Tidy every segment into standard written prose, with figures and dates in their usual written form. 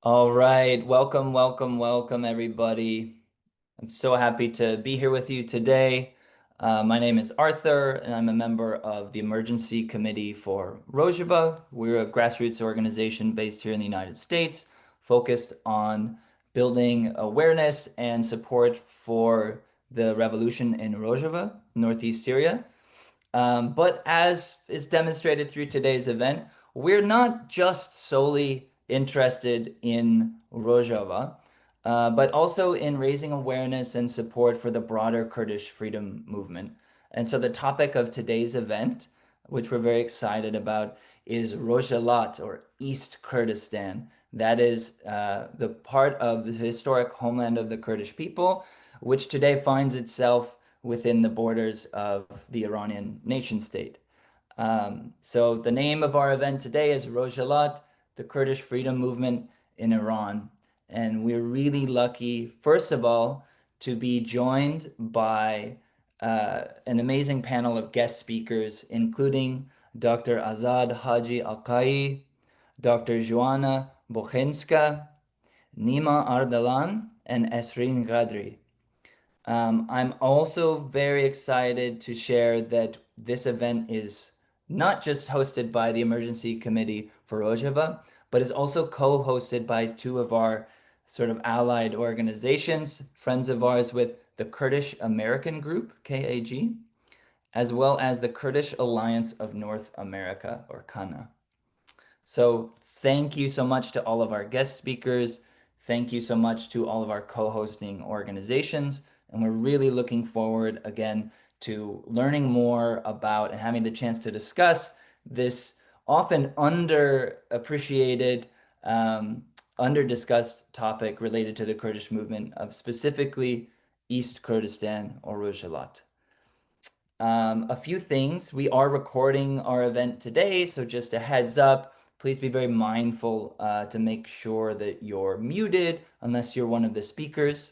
All right, welcome, everybody. I'm so happy to be here with you today. My name is Arthur, and I'm a member of the Emergency Committee for Rojava. We're a grassroots organization based here in the United States, focused on building awareness and support for the revolution in Rojava, northeast Syria. But as is demonstrated through today's event, we're not just solely interested in Rojava, but also in raising awareness and support for the broader Kurdish freedom movement. And so the topic of today's event, which we're very excited about, is Rojhelat, or East Kurdistan. That is the part of the historic homeland of the Kurdish people, which today finds itself within the borders of the Iranian nation state. So the name of our event today is Rojhelat, the Kurdish freedom movement in Iran. And we're really lucky, first of all, to be joined by an amazing panel of guest speakers, including Dr. Azad Haci Aqayi, Dr. Joanna Bochenska, Nima Ardalan, and Esrin Ghadri. I'm also very excited to share that this event is not just hosted by the Emergency Committee for Rojava, but is also co-hosted by two of our sort of allied organizations, friends of ours with the Kurdish American Group, KAG, as well as the Kurdish Alliance of North America, or KANA. So thank you so much to all of our guest speakers. Thank you so much to all of our co-hosting organizations. And we're really looking forward again to learning more about and having the chance to discuss this often underappreciated, under-discussed topic related to the Kurdish movement of specifically East Kurdistan, or Rojhelat. A few things. We are recording our event today, so just a heads up. Please be very mindful to make sure that you're muted unless you're one of the speakers.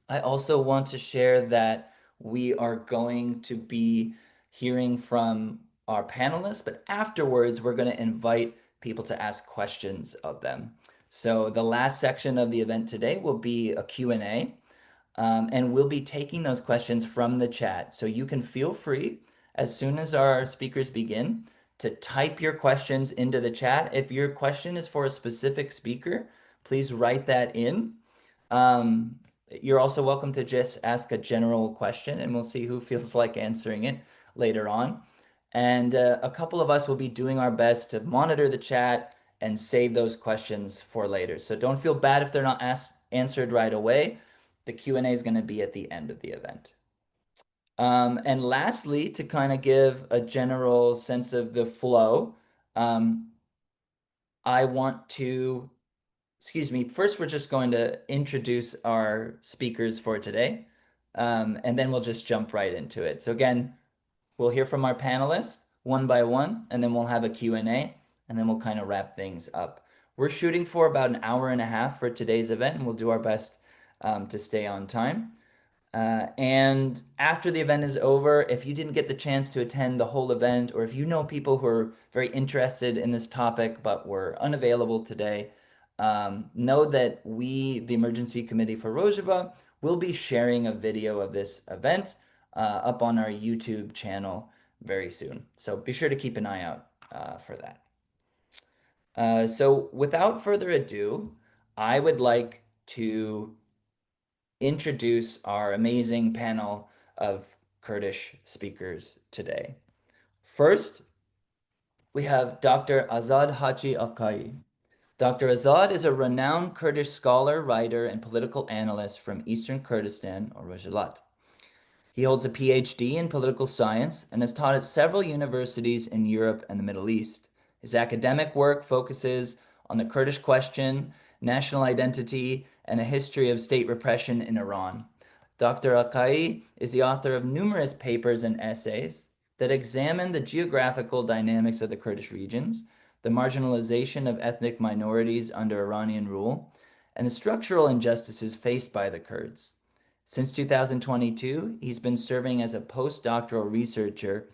I also want to share that we are going to be hearing from our panelists, but afterwards we're going to invite people to ask questions of them. So the last section of the event today will be a Q&A. And we'll be taking those questions from the chat. So you can feel free, as soon as our speakers begin, to type your questions into the chat. If your question is for a specific speaker, please write that in. You're also welcome to just ask a general question, and we'll see who feels like answering it later on. And a couple of us will be doing our best to monitor the chat and save those questions for later. So don't feel bad if they're not answered right away. The Q&A is going to be at the end of the event. And lastly, to kind of give a general sense of the flow, I want to, first we're just going to introduce our speakers for today, and then we'll just jump right into it. So again, we'll hear from our panelists one by one, and then we'll have a Q&A, and then we'll kind of wrap things up. We're shooting for about an hour and a half for today's event, and we'll do our best to stay on time. And after the event is over, if you didn't get the chance to attend the whole event, or if you know people who are very interested in this topic but were unavailable today, know that we, the Emergency Committee for Rojava, will be sharing a video of this event up on our YouTube channel very soon. So be sure to keep an eye out for that. So without further ado, I would like to introduce our amazing panel of Kurdish speakers today. First, we have Dr. Azad Haci Aqayi. Dr. Azad is a renowned Kurdish scholar, writer, and political analyst from Eastern Kurdistan, or Rojhilat. He holds a Ph.D. in political science and has taught at several universities in Europe and the Middle East. His academic work focuses on the Kurdish question, national identity, and a history of state repression in Iran. Dr. Aqayi is the author of numerous papers and essays that examine the geographical dynamics of the Kurdish regions, the marginalization of ethnic minorities under Iranian rule, and the structural injustices faced by the Kurds. Since 2022, he's been serving as a postdoctoral researcher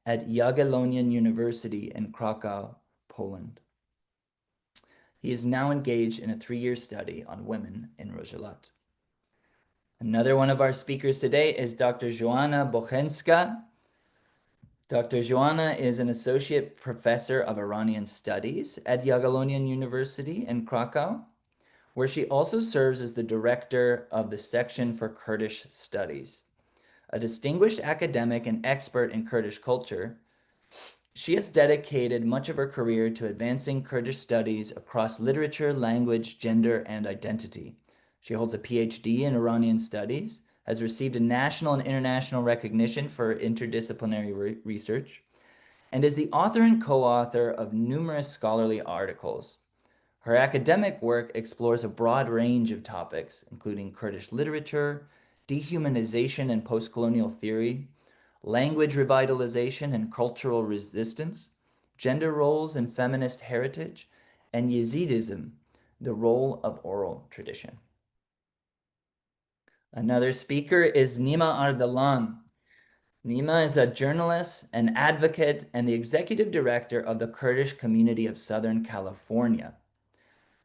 at Jagiellonian University in Kraków, Poland. He is now engaged in a 3-year study on women in Rojhilat. Another one of our speakers today is Dr. Joanna Bochenska. Dr. Joanna is an associate professor of Iranian studies at Jagiellonian University in Kraków, where she also serves as the director of the section for Kurdish studies. A distinguished academic and expert in Kurdish culture, she has dedicated much of her career to advancing Kurdish studies across literature, language, gender, and identity. She holds a Ph.D. in Iranian studies, has received a national and international recognition for interdisciplinary research, and is the author and co-author of numerous scholarly articles. Her academic work explores a broad range of topics, including Kurdish literature, dehumanization and post-colonial theory, language revitalization and cultural resistance, gender roles and feminist heritage, and Yazidism, the role of oral tradition. Another speaker is Nima Ardalan. Nima is a journalist, an advocate, and the executive director of the Kurdish community of Southern California.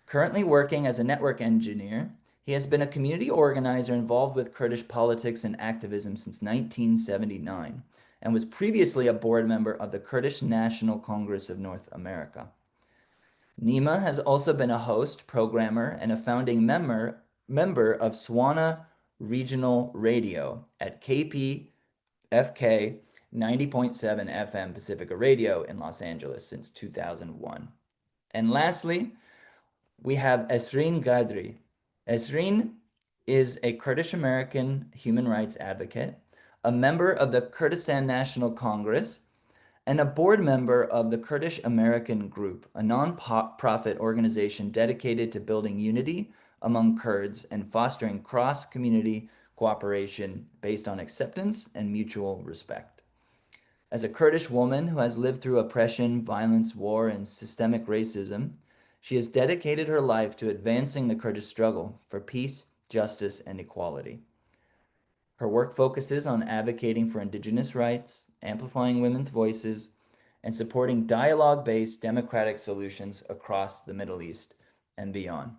Currently working as a network engineer, he has been a community organizer involved with Kurdish politics and activism since 1979, and was previously a board member of the Kurdish National Congress of North America. Nima has also been a host, programmer, and a founding member of Swana Regional Radio at KPFK 90.7 FM Pacifica Radio in Los Angeles since 2001. And lastly, we have Esrin Ghadri. Esrin is a Kurdish American human rights advocate, a member of the Kurdistan National Congress, and a board member of the Kurdish American Group, a non-profit organization dedicated to building unity among Kurds and fostering cross-community cooperation based on acceptance and mutual respect. As a Kurdish woman who has lived through oppression, violence, war, and systemic racism, she has dedicated her life to advancing the Kurdish struggle for peace, justice, and equality. Her work focuses on advocating for indigenous rights, amplifying women's voices, and supporting dialogue-based democratic solutions across the Middle East and beyond.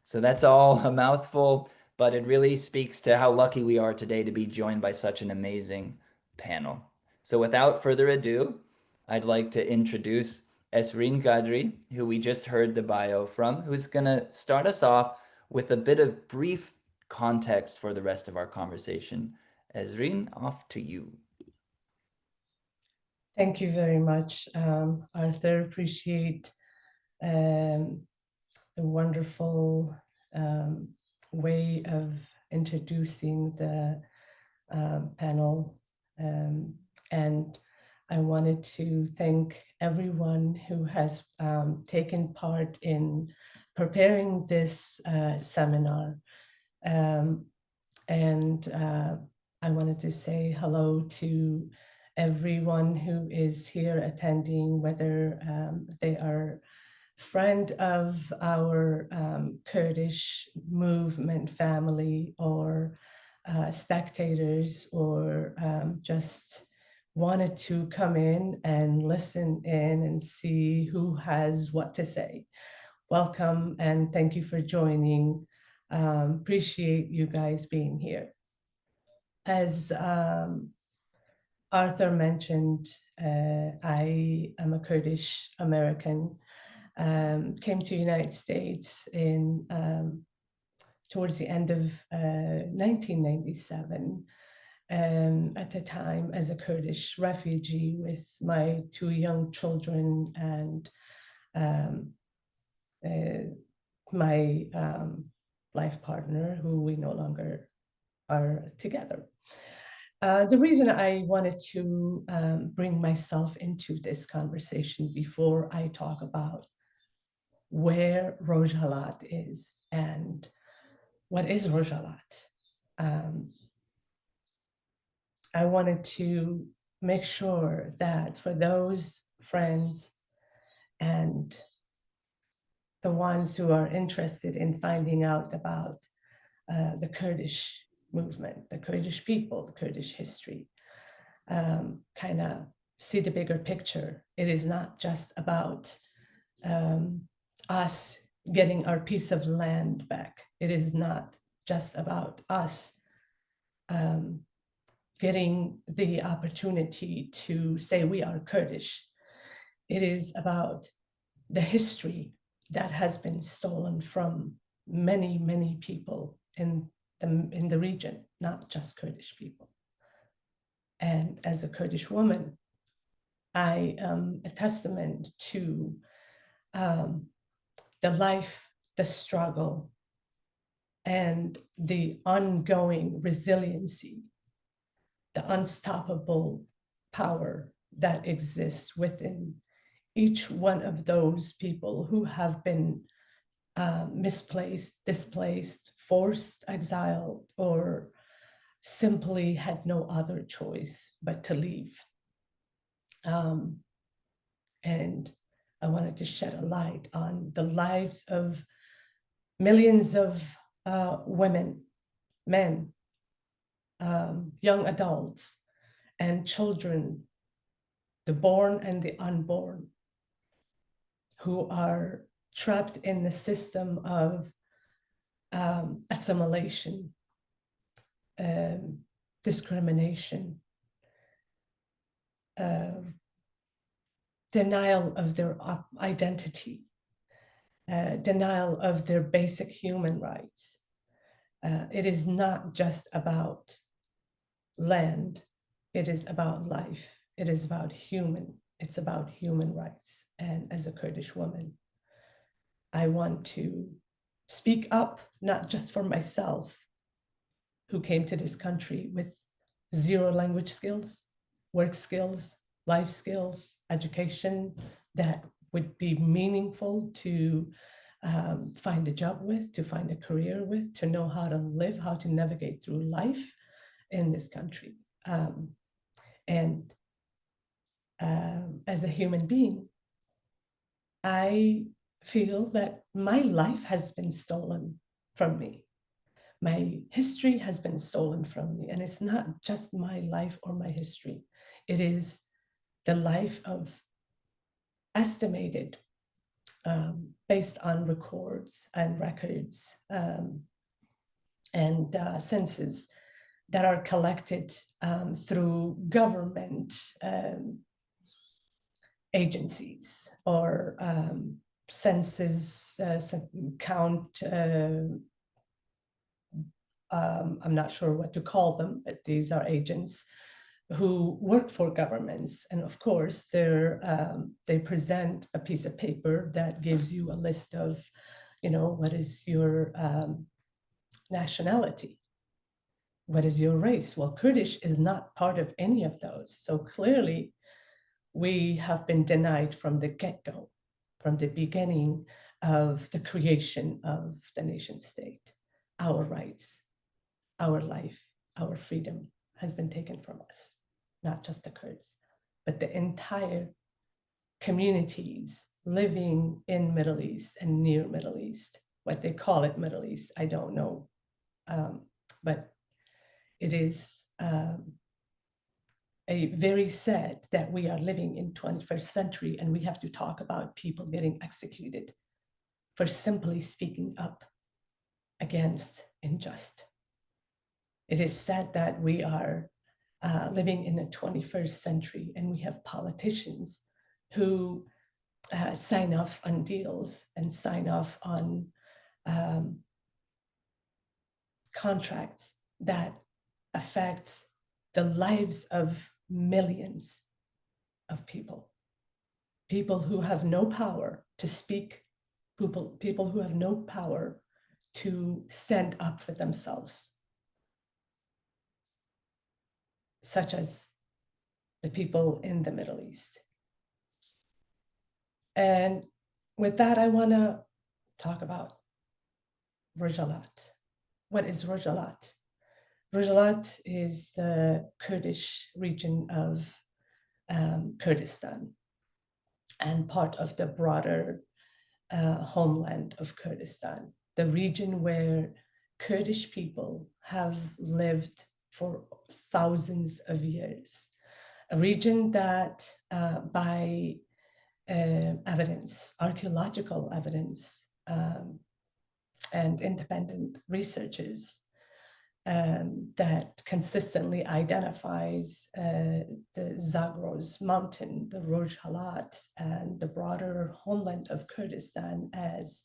So that's all a mouthful, but it really speaks to how lucky we are today to be joined by such an amazing panel. So without further ado, I'd like to introduce Esrin Ghadri, who we just heard the bio from, who's going to start us off with a bit of brief context for the rest of our conversation. Esrin, off to you. Thank you very much, Arthur. Appreciate the wonderful way of introducing the panel. And I wanted to thank everyone who has taken part in preparing this seminar. I wanted to say hello to everyone who is here attending, whether they are friend of our Kurdish movement family or spectators, or just wanted to come in and listen in and see who has what to say. Welcome and thank you for joining. Appreciate you guys being here. As Arthur mentioned, I am a Kurdish American. Came to the United States in towards the end of 1997, at the time as a Kurdish refugee with my 2 young children and my life partner, who we no longer are together. The reason I wanted to bring myself into this conversation before I talk about where Rojhelat is and what is Rojhelat, I wanted to make sure that for those friends and the ones who are interested in finding out about the Kurdish movement, the Kurdish people, the Kurdish history, kind of see the bigger picture. It is not just about us getting our piece of land back. It is not just about us getting the opportunity to say we are Kurdish. It is about the history that has been stolen from many, many people in the region, not just Kurdish people. And as a Kurdish woman, I am a testament to the life, the struggle, and the ongoing resiliency, the unstoppable power that exists within each one of those people who have been misplaced, displaced, forced, exiled, or simply had no other choice but to leave. And I wanted to shed a light on the lives of millions of women, men, young adults, and children, the born and the unborn, who are trapped in the system of assimilation, discrimination, denial of their identity, denial of their basic human rights. It is not just about land, it is about life, it is about it's about human rights. And as a Kurdish woman, I want to speak up, not just for myself, who came to this country with zero language skills, work skills, life skills, education that would be meaningful to find a job with, to find a career with, to know how to live, how to navigate through life in this country. As a human being, I feel that my life has been stolen from me. My history has been stolen from me. And it's not just my life or my history. It is the life of estimated, based on records and records and census that are collected through government agencies or census count. I'm not sure what to call them, but these are agents who work for governments. And of course, they present a piece of paper that gives you a list of, what is your nationality? What is your race? Well, Kurdish is not part of any of those. So clearly, we have been denied from the get-go, from the beginning of the creation of the nation state. Our rights, our life, our freedom has been taken from us, not just the Kurds, but the entire communities living in Middle East and near Middle East, what they call it Middle East, I don't know, but it is very sad that we are living in 21st century and we have to talk about people getting executed for simply speaking up against unjust. It is sad that we are living in the 21st century and we have politicians who sign off on deals and sign off on contracts that affect the lives of millions of people, people who have no power to speak, people who have no power to stand up for themselves, such as the people in the Middle East. And with that, I want to talk about Rojhilat. What is Rojhilat? Rojhilat is the Kurdish region of Kurdistan and part of the broader homeland of Kurdistan, the region where Kurdish people have lived for thousands of years, a region that by evidence, archaeological evidence, and independent researchers that consistently identifies the Zagros mountain, the Rojhilat, and the broader homeland of Kurdistan as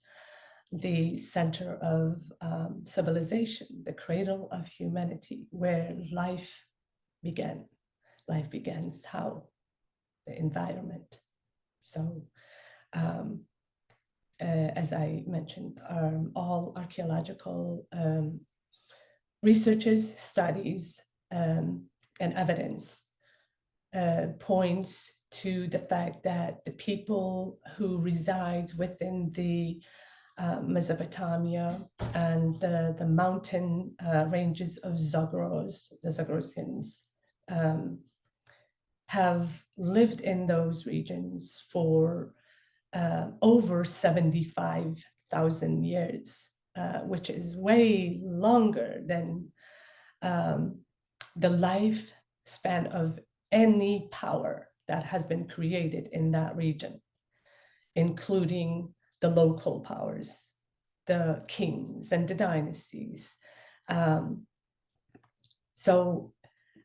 the center of civilization, the cradle of humanity, where life began. Life begins how? The environment. So, as I mentioned, all archaeological researches, studies, and evidence points to the fact that the people who resides within the Mesopotamia and the mountain ranges of Zagros, the Zagrosians, have lived in those regions for over 75,000 years, which is way longer than the lifespan of any power that has been created in that region, including the local powers, the kings and the dynasties. So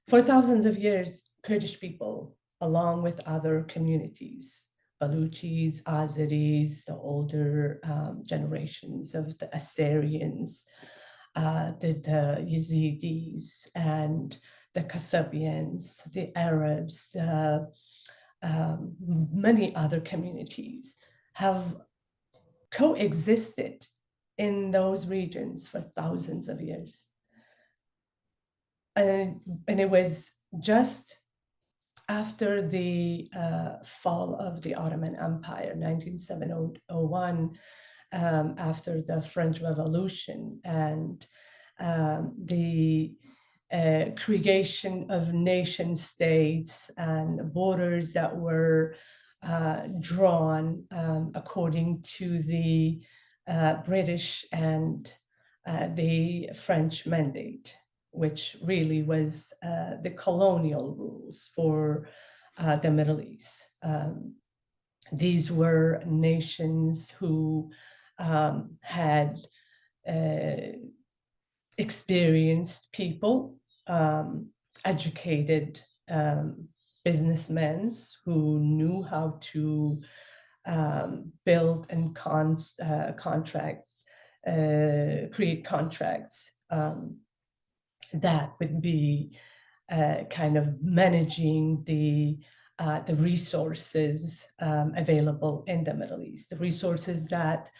for thousands of years, Kurdish people, along with other communities, Baluchis, Azeris, the older generations of the Assyrians, the Yazidis, and the Kasabians, the Arabs, many other communities have coexisted in those regions for thousands of years. And it was just after the fall of the Ottoman Empire, 1901, after the French Revolution and the creation of nation states and borders that were drawn according to the British and the French mandate, which really was the colonial rules for the Middle East. These were nations who had experienced people, educated businessmen who knew how to build and create contracts that would be kind of managing the resources available in the Middle East, the resources that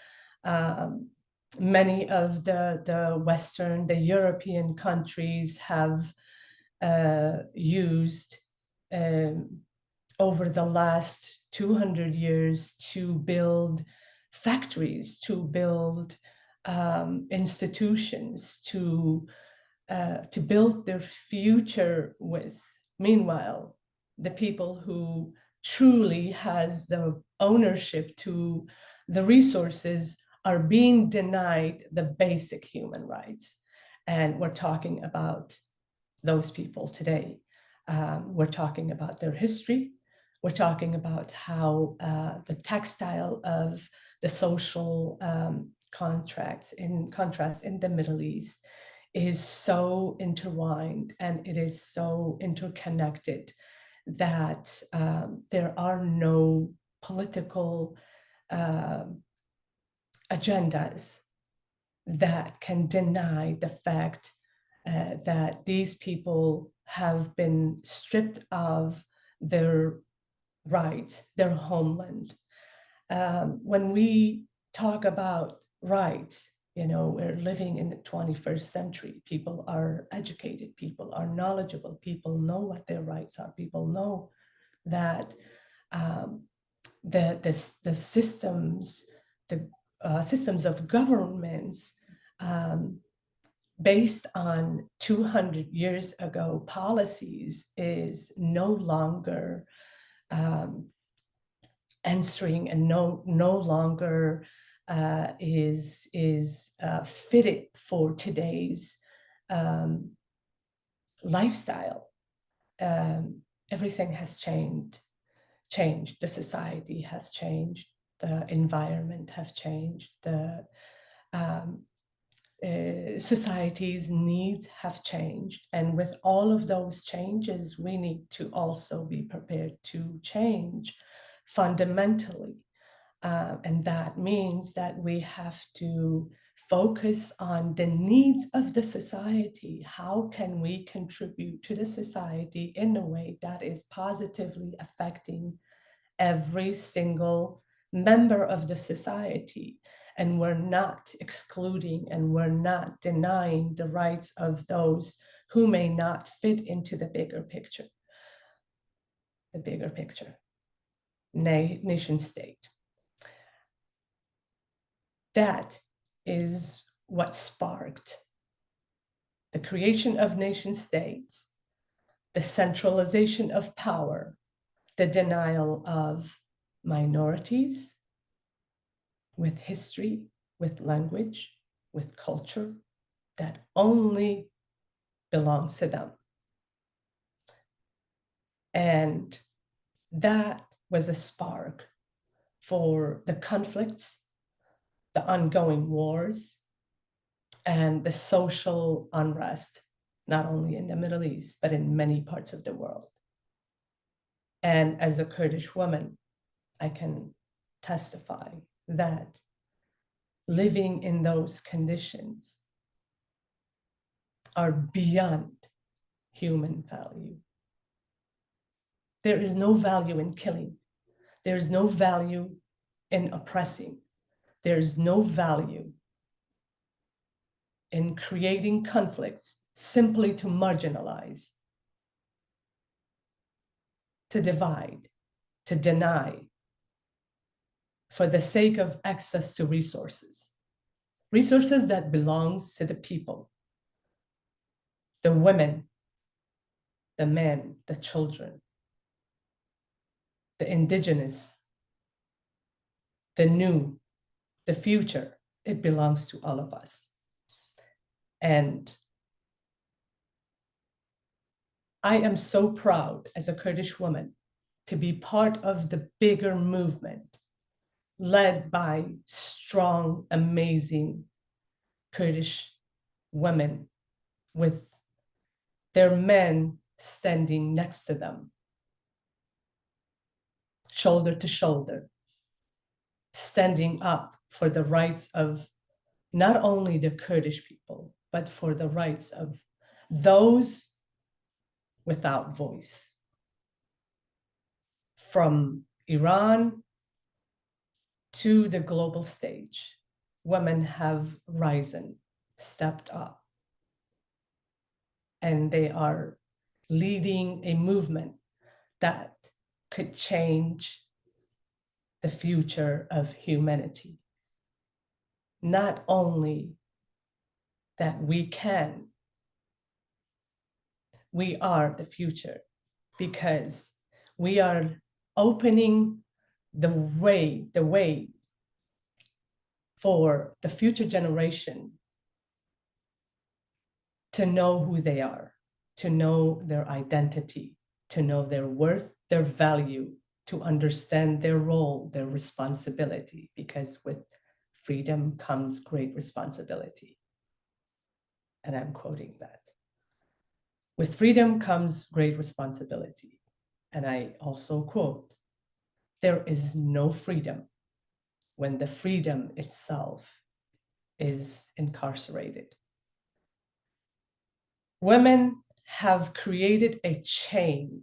many of the Western, the European countries have used over the last 200 years to build factories, to build institutions, to build their future with. Meanwhile, the people who truly has the ownership to the resources are being denied the basic human rights. And we're talking about those people today. We're talking about their history. We're talking about how the textile of the social contracts, in contrast, in the Middle East is so intertwined and it is so interconnected that there are no political agendas that can deny the fact that these people have been stripped of their rights, their homeland. When we talk about rights, we're living in the 21st century. People are educated, people are knowledgeable, people know what their rights are, people know that the systems, the systems of governments based on 200 years ago policies is no longer answering and no longer is fitted for today's lifestyle. Everything has changed. changed. The society has changed. The environment have changed. The society's needs have changed. And with all of those changes, we need to also be prepared to change fundamentally. And that means that we have to focus on the needs of the society. How can we contribute to the society in a way that is positively affecting every single member of the society? And we're not excluding and we're not denying the rights of those who may not fit into the bigger picture. The bigger picture, nation state. That is what sparked the creation of nation states, the centralization of power, the denial of minorities with history, with language, with culture that only belongs to them. And that was a spark for the conflicts, the ongoing wars, and the social unrest, not only in the Middle East, but in many parts of the world. And as a Kurdish woman, I can testify that living in those conditions are beyond human value. There is no value in killing. There is no value in oppressing. There is no value in creating conflicts simply to marginalize, to divide, to deny, for the sake of access to resources. Resources that belongs to the people, the women, the men, the children, the indigenous, the new, the future. It belongs to all of us. And I am so proud as a Kurdish woman to be part of the bigger movement led by strong, amazing Kurdish women with their men standing next to them, shoulder to shoulder, standing up for the rights of not only the Kurdish people, but for the rights of those without voice. From Iran to the global stage, women have risen, stepped up, and they are leading a movement that could change the future of humanity. Not only that we can, we are the future, because we are opening the way for the future generation to know who they are, to know their identity, to know their worth, their value, to understand their role, their responsibility, because with freedom comes great responsibility. And I'm quoting that. With freedom comes great responsibility. And I also quote, there is no freedom when the freedom itself is incarcerated. Women have created a chain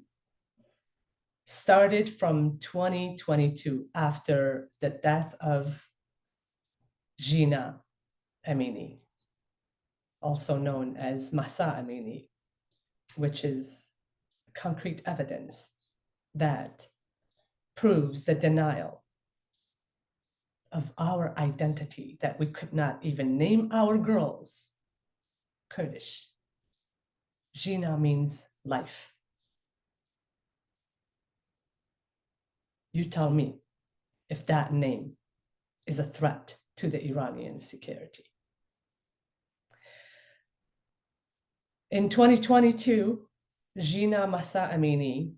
started from 2022 after the death of Jina Amini, also known as Mahsa Amini, which is concrete evidence that proves the denial of our identity, that we could not even name our girls Kurdish. Jina means life. You tell me if that name is a threat to the Iranian security. In 2022, Jina Mahsa Amini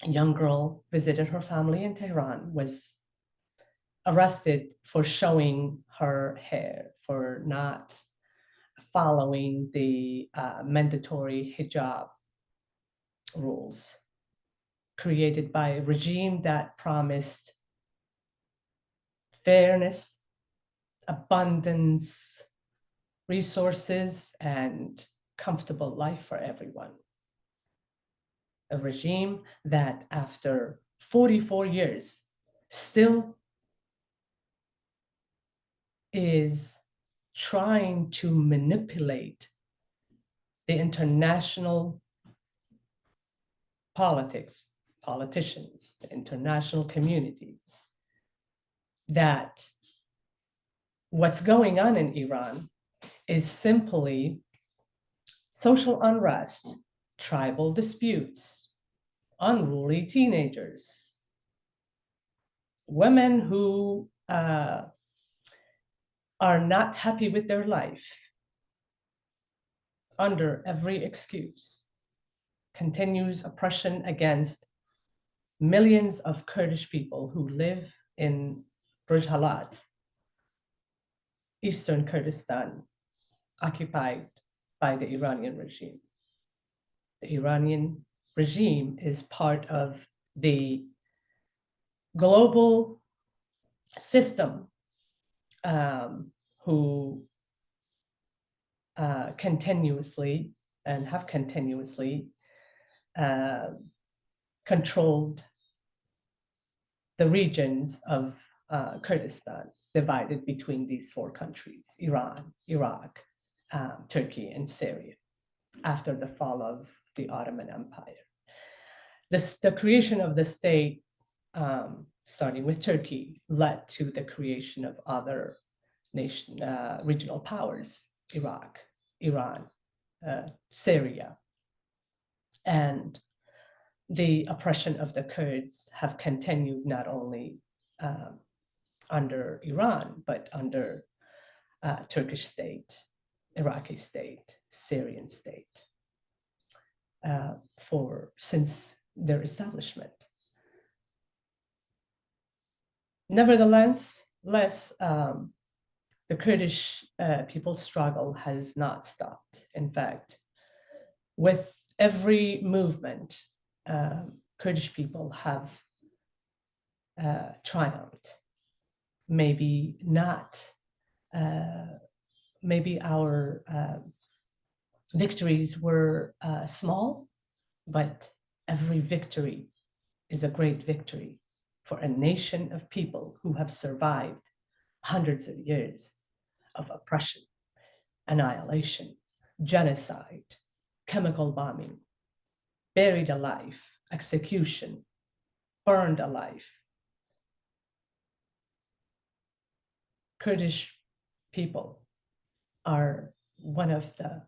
a young girl visited her family in Tehran, was arrested for showing her hair, for not following the mandatory hijab rules created by a regime that promised fairness, abundance, resources, and comfortable life for everyone. A regime that after 44 years still is trying to manipulate the international politicians, the international community, that what's going on in Iran is simply social unrest, tribal disputes, unruly teenagers, women who are not happy with their life under every excuse, continues oppression against millions of Kurdish people who live in Rojhilat, Eastern Kurdistan, occupied by the Iranian regime. The Iranian regime is part of the global system who continuously and have continuously controlled the regions of Kurdistan, divided between these four countries: Iran, Iraq, Turkey, and Syria, after the fall of the Ottoman Empire. The creation of the state, starting with Turkey, led to the creation of other regional powers: Iraq, Iran, Syria. And the oppression of the Kurds have continued not only under Iran, but under Turkish state, Iraqi state, Syrian state, since their establishment. Nevertheless, the Kurdish people's struggle has not stopped. In fact, with every movement, Kurdish people have triumphed. Maybe not, maybe our victories were small, but every victory is a great victory for a nation of people who have survived hundreds of years of oppression, annihilation, genocide, chemical bombing, buried alive, execution, burned alive. Kurdish people are one of the,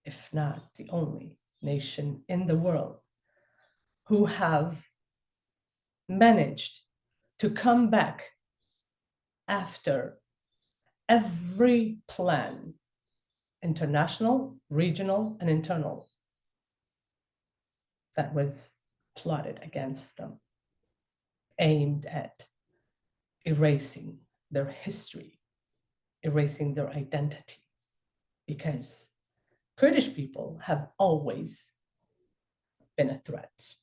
if not the only nation in the world who have managed to come back after every plan, international, regional, and internal, that was plotted against them, aimed at erasing their history, erasing their identity, because Kurdish people have always been a threat.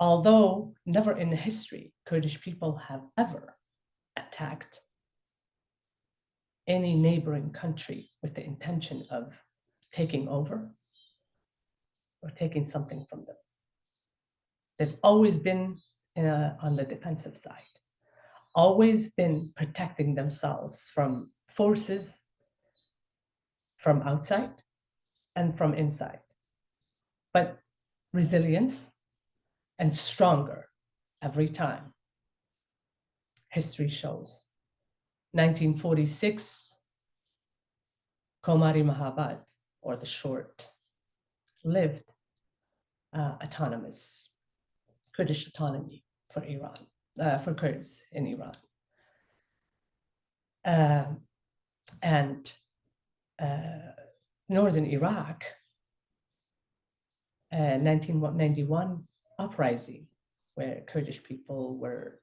Although never in history, Kurdish people have ever attacked any neighboring country with the intention of taking over or taking something from them. They've always been on the defensive side, always been protecting themselves from forces from outside and from inside. But resilience and stronger every time. History shows. 1946, Komari Mahabad, or the short-lived autonomous Kurdish autonomy for Iran, for Kurds in Iran. And northern Iraq, 1991, uprising where Kurdish people were,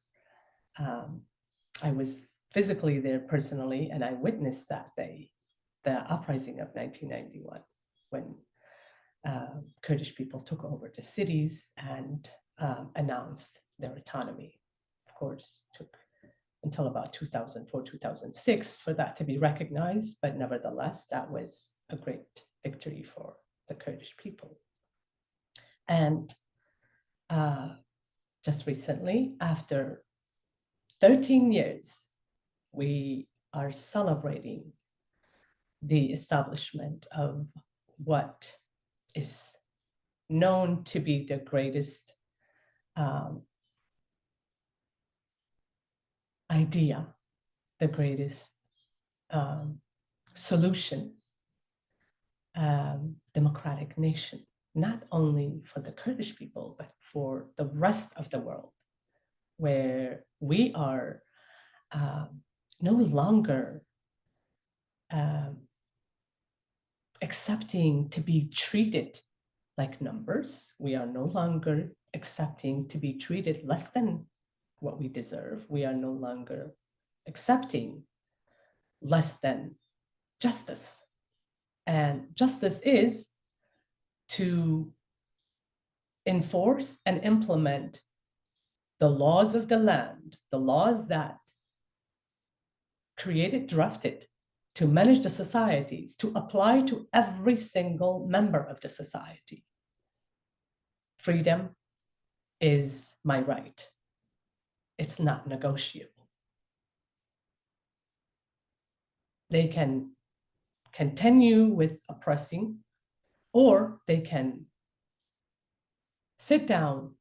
I was physically there personally, and I witnessed that day, the uprising of 1991, when Kurdish people took over the cities and announced their autonomy. Of course, took until about 2004, 2006 for that to be recognized, but nevertheless, that was a great victory for the Kurdish people. And just recently, after 13 years, we are celebrating the establishment of what is known to be the greatest idea, the greatest solution, democratic nation, not only for the Kurdish people, but for the rest of the world, where we are no longer accepting to be treated like numbers. We are no longer accepting to be treated less than what we deserve. We are no longer accepting less than justice. And justice is to enforce and implement the laws of the land, the laws that created, drafted to manage the societies, to apply to every single member of the society. Freedom is my right. It's not negotiable. They can continue with oppressing, or they can sit down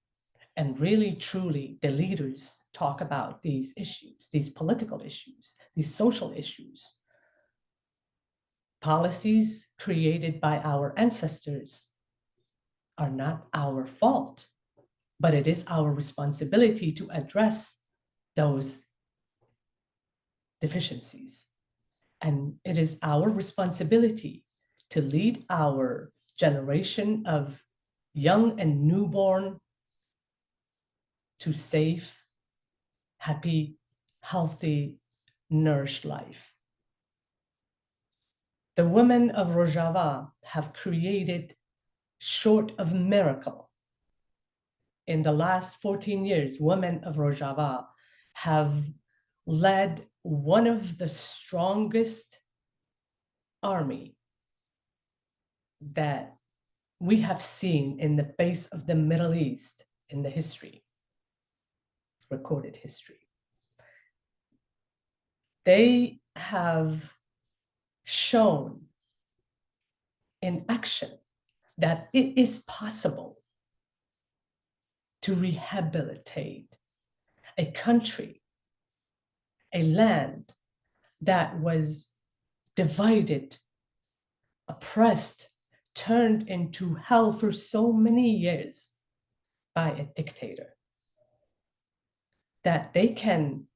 and really, truly, the leaders talk about these issues, these political issues, these social issues, policies created by our ancestors are not our fault, but it is our responsibility to address those deficiencies. And it is our responsibility to lead our generation of young and newborn to safe, happy, healthy, nourished life. The women of Rojava have created, short of miracle, in the last 14 years, women of Rojava have led one of the strongest army that we have seen in the face of the Middle East in the history, recorded history. They have shown in action that it is possible to rehabilitate a country, a land that was divided, oppressed, turned into hell for so many years by a dictator. That they can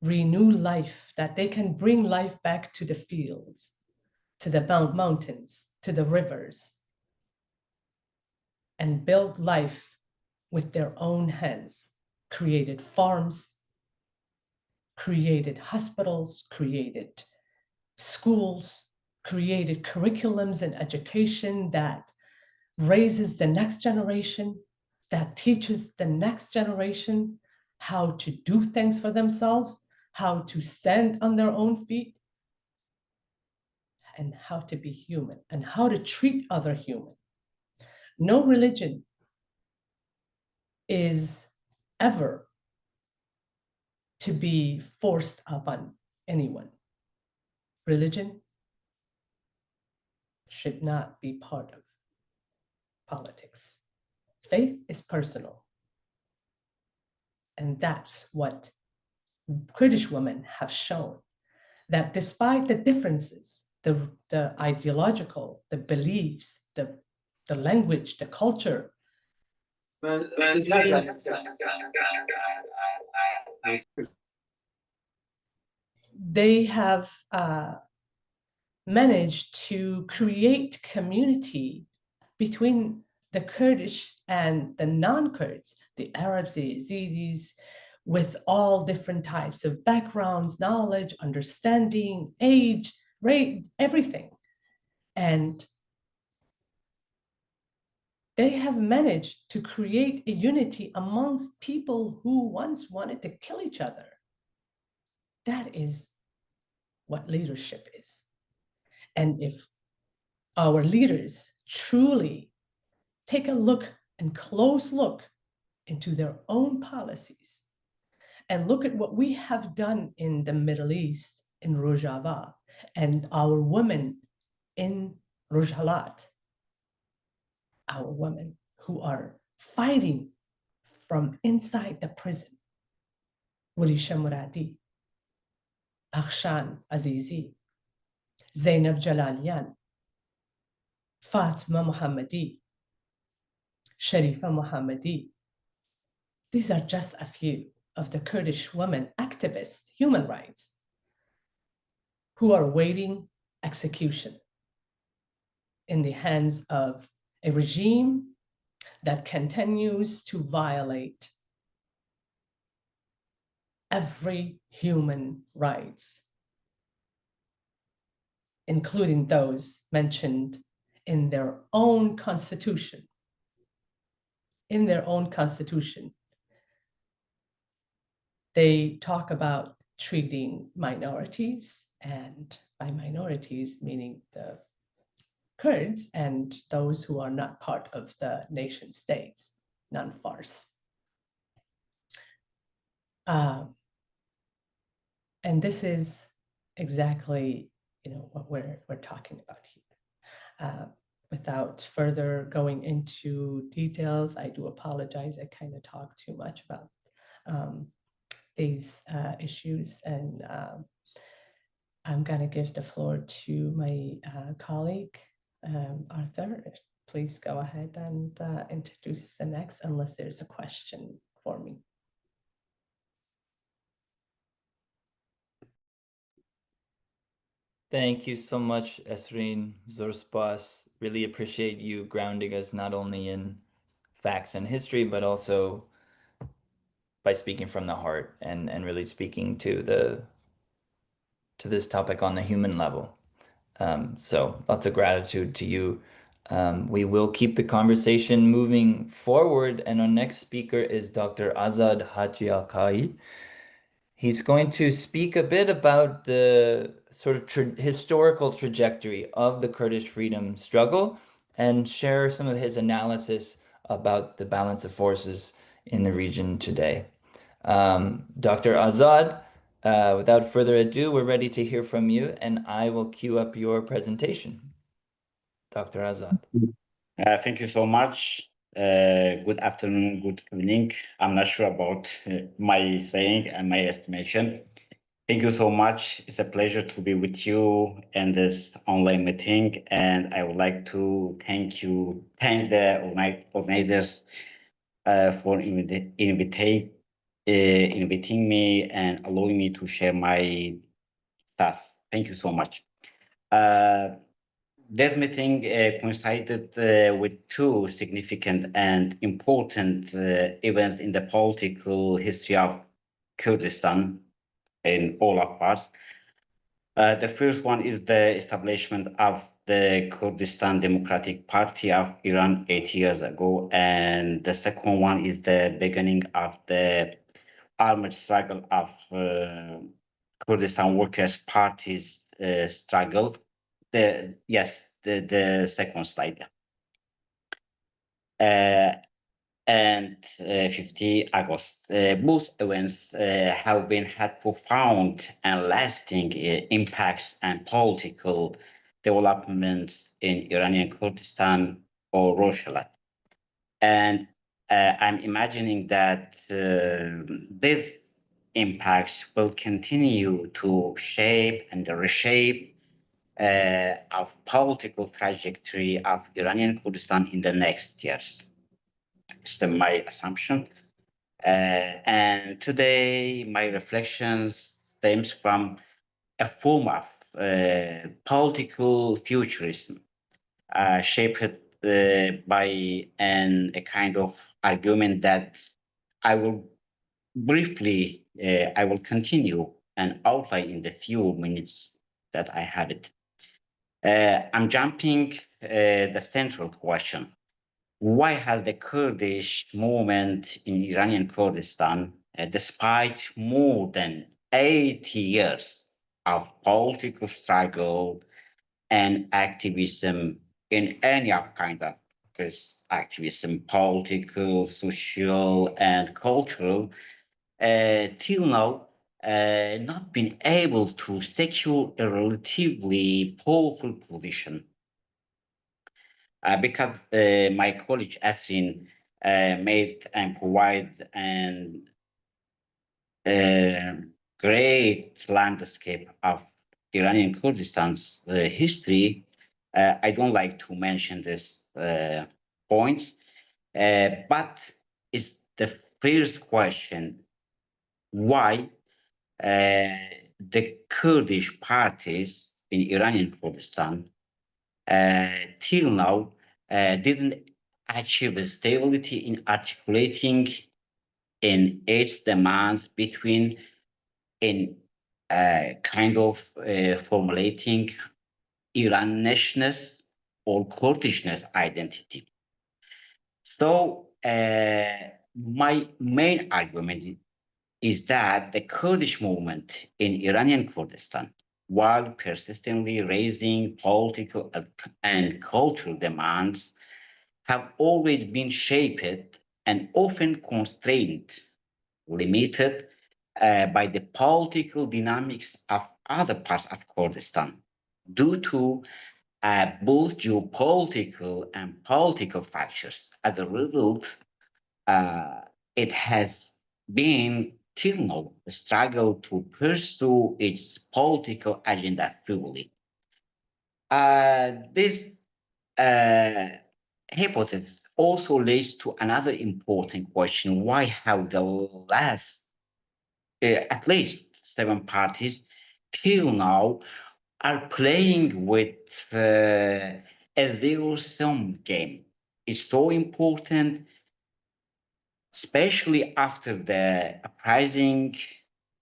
renew life, that they can bring life back to the fields, to the mountains, to the rivers, and build life with their own hands, created farms, created hospitals, created schools, created curriculums and education that raises the next generation, that teaches the next generation how to do things for themselves, how to stand on their own feet, and how to be human, and how to treat other human. No religion is ever to be forced upon anyone. Religion should not be part of politics. Faith is personal. And that's what Kurdish women have shown, that despite the differences, the ideological, the beliefs, the language, the culture, they have managed to create community between the Kurdish and the non-Kurds, the Arabs, the Yazidis, with all different types of backgrounds, knowledge, understanding, age, race, everything. And they have managed to create a unity amongst people who once wanted to kill each other. That is what leadership is. And if our leaders truly take a look and close look into their own policies and look at what we have done in the Middle East, in Rojava, and our women in Rojhilat, our women who are fighting from inside the prison. Wurisha Muradi, Bakhshan Azizi, Zainab Jalalian, Fatma Mohammadi, Sharifa Mohammadi. These are just a few of the Kurdish women activists, human rights, who are awaiting execution in the hands of a regime that continues to violate every human rights, including those mentioned in their own constitution. In their own constitution, they talk about treating minorities, and by minorities meaning the Kurds and those who are not part of the nation states, non-Fars. And this is exactly, what we're talking about here. Without further going into details, I do apologize. I kind of talked too much about these issues, and I'm going to give the floor to my colleague, Arthur. Please go ahead and introduce the next, unless there's a question for me. Thank you so much, Esrin. Zorspas. Really appreciate you grounding us not only in facts and history, but also by speaking from the heart and really speaking to this topic on the human level. So lots of gratitude to you. We will keep the conversation moving forward, and our next speaker is Dr. Azad Haci Aqayi. He's going to speak a bit about the sort of historical trajectory of the Kurdish freedom struggle and share some of his analysis about the balance of forces in the region today. Dr. Azad, without further ado, we're ready to hear from you, and I will queue up your presentation. Dr. Azad. Thank you so much. Good afternoon, good evening. I'm not sure about my saying and my estimation. Thank you so much. It's a pleasure to be with you in this online meeting, and I would like to thank the organizers for inviting me and allowing me to share my thoughts. Thank you so much. This meeting coincided with two significant and important events in the political history of Kurdistan in all of us. The first one is the establishment of the Kurdistan Democratic Party of Iran 8 years ago, and the second one is the beginning of the armed struggle of Kurdistan Workers' Party's struggle. The second slide. And 50 August. Both events have had profound and lasting impacts and political developments in Iranian Kurdistan or Rojhilat. And I'm imagining that these impacts will continue to shape and reshape of political trajectory of Iranian Kurdistan in the next years. It's my assumption. And today, my reflections stems from a form of political futurism shaped by a kind of argument that I will briefly, I will continue and outline in the few minutes that I have it. I'm jumping the central question. Why has the Kurdish movement in Iranian Kurdistan, despite more than 80 years of political struggle and activism in any kind of activism, political, social, and cultural, till now, not been able to secure a relatively powerful position? Because my colleague Esrin made and provide an great landscape of Iranian Kurdistan's history. I don't like to mention this points, but it's the first question: why the Kurdish parties in Iranian Kurdistan till now didn't achieve stability in articulating in its demands between in kind of formulating Iranishness or Kurdishness identity. So my main argument is that the Kurdish movement in Iranian Kurdistan, while persistently raising political and cultural demands, have always been shaped and often constrained, limited by the political dynamics of other parts of Kurdistan due to both geopolitical and political factors. As a result, it has been till now a struggle to pursue its political agenda fully. This hypothesis also leads to another important question: why have the last at least 7 parties till now are playing with a zero-sum game? It's so important, especially after the uprising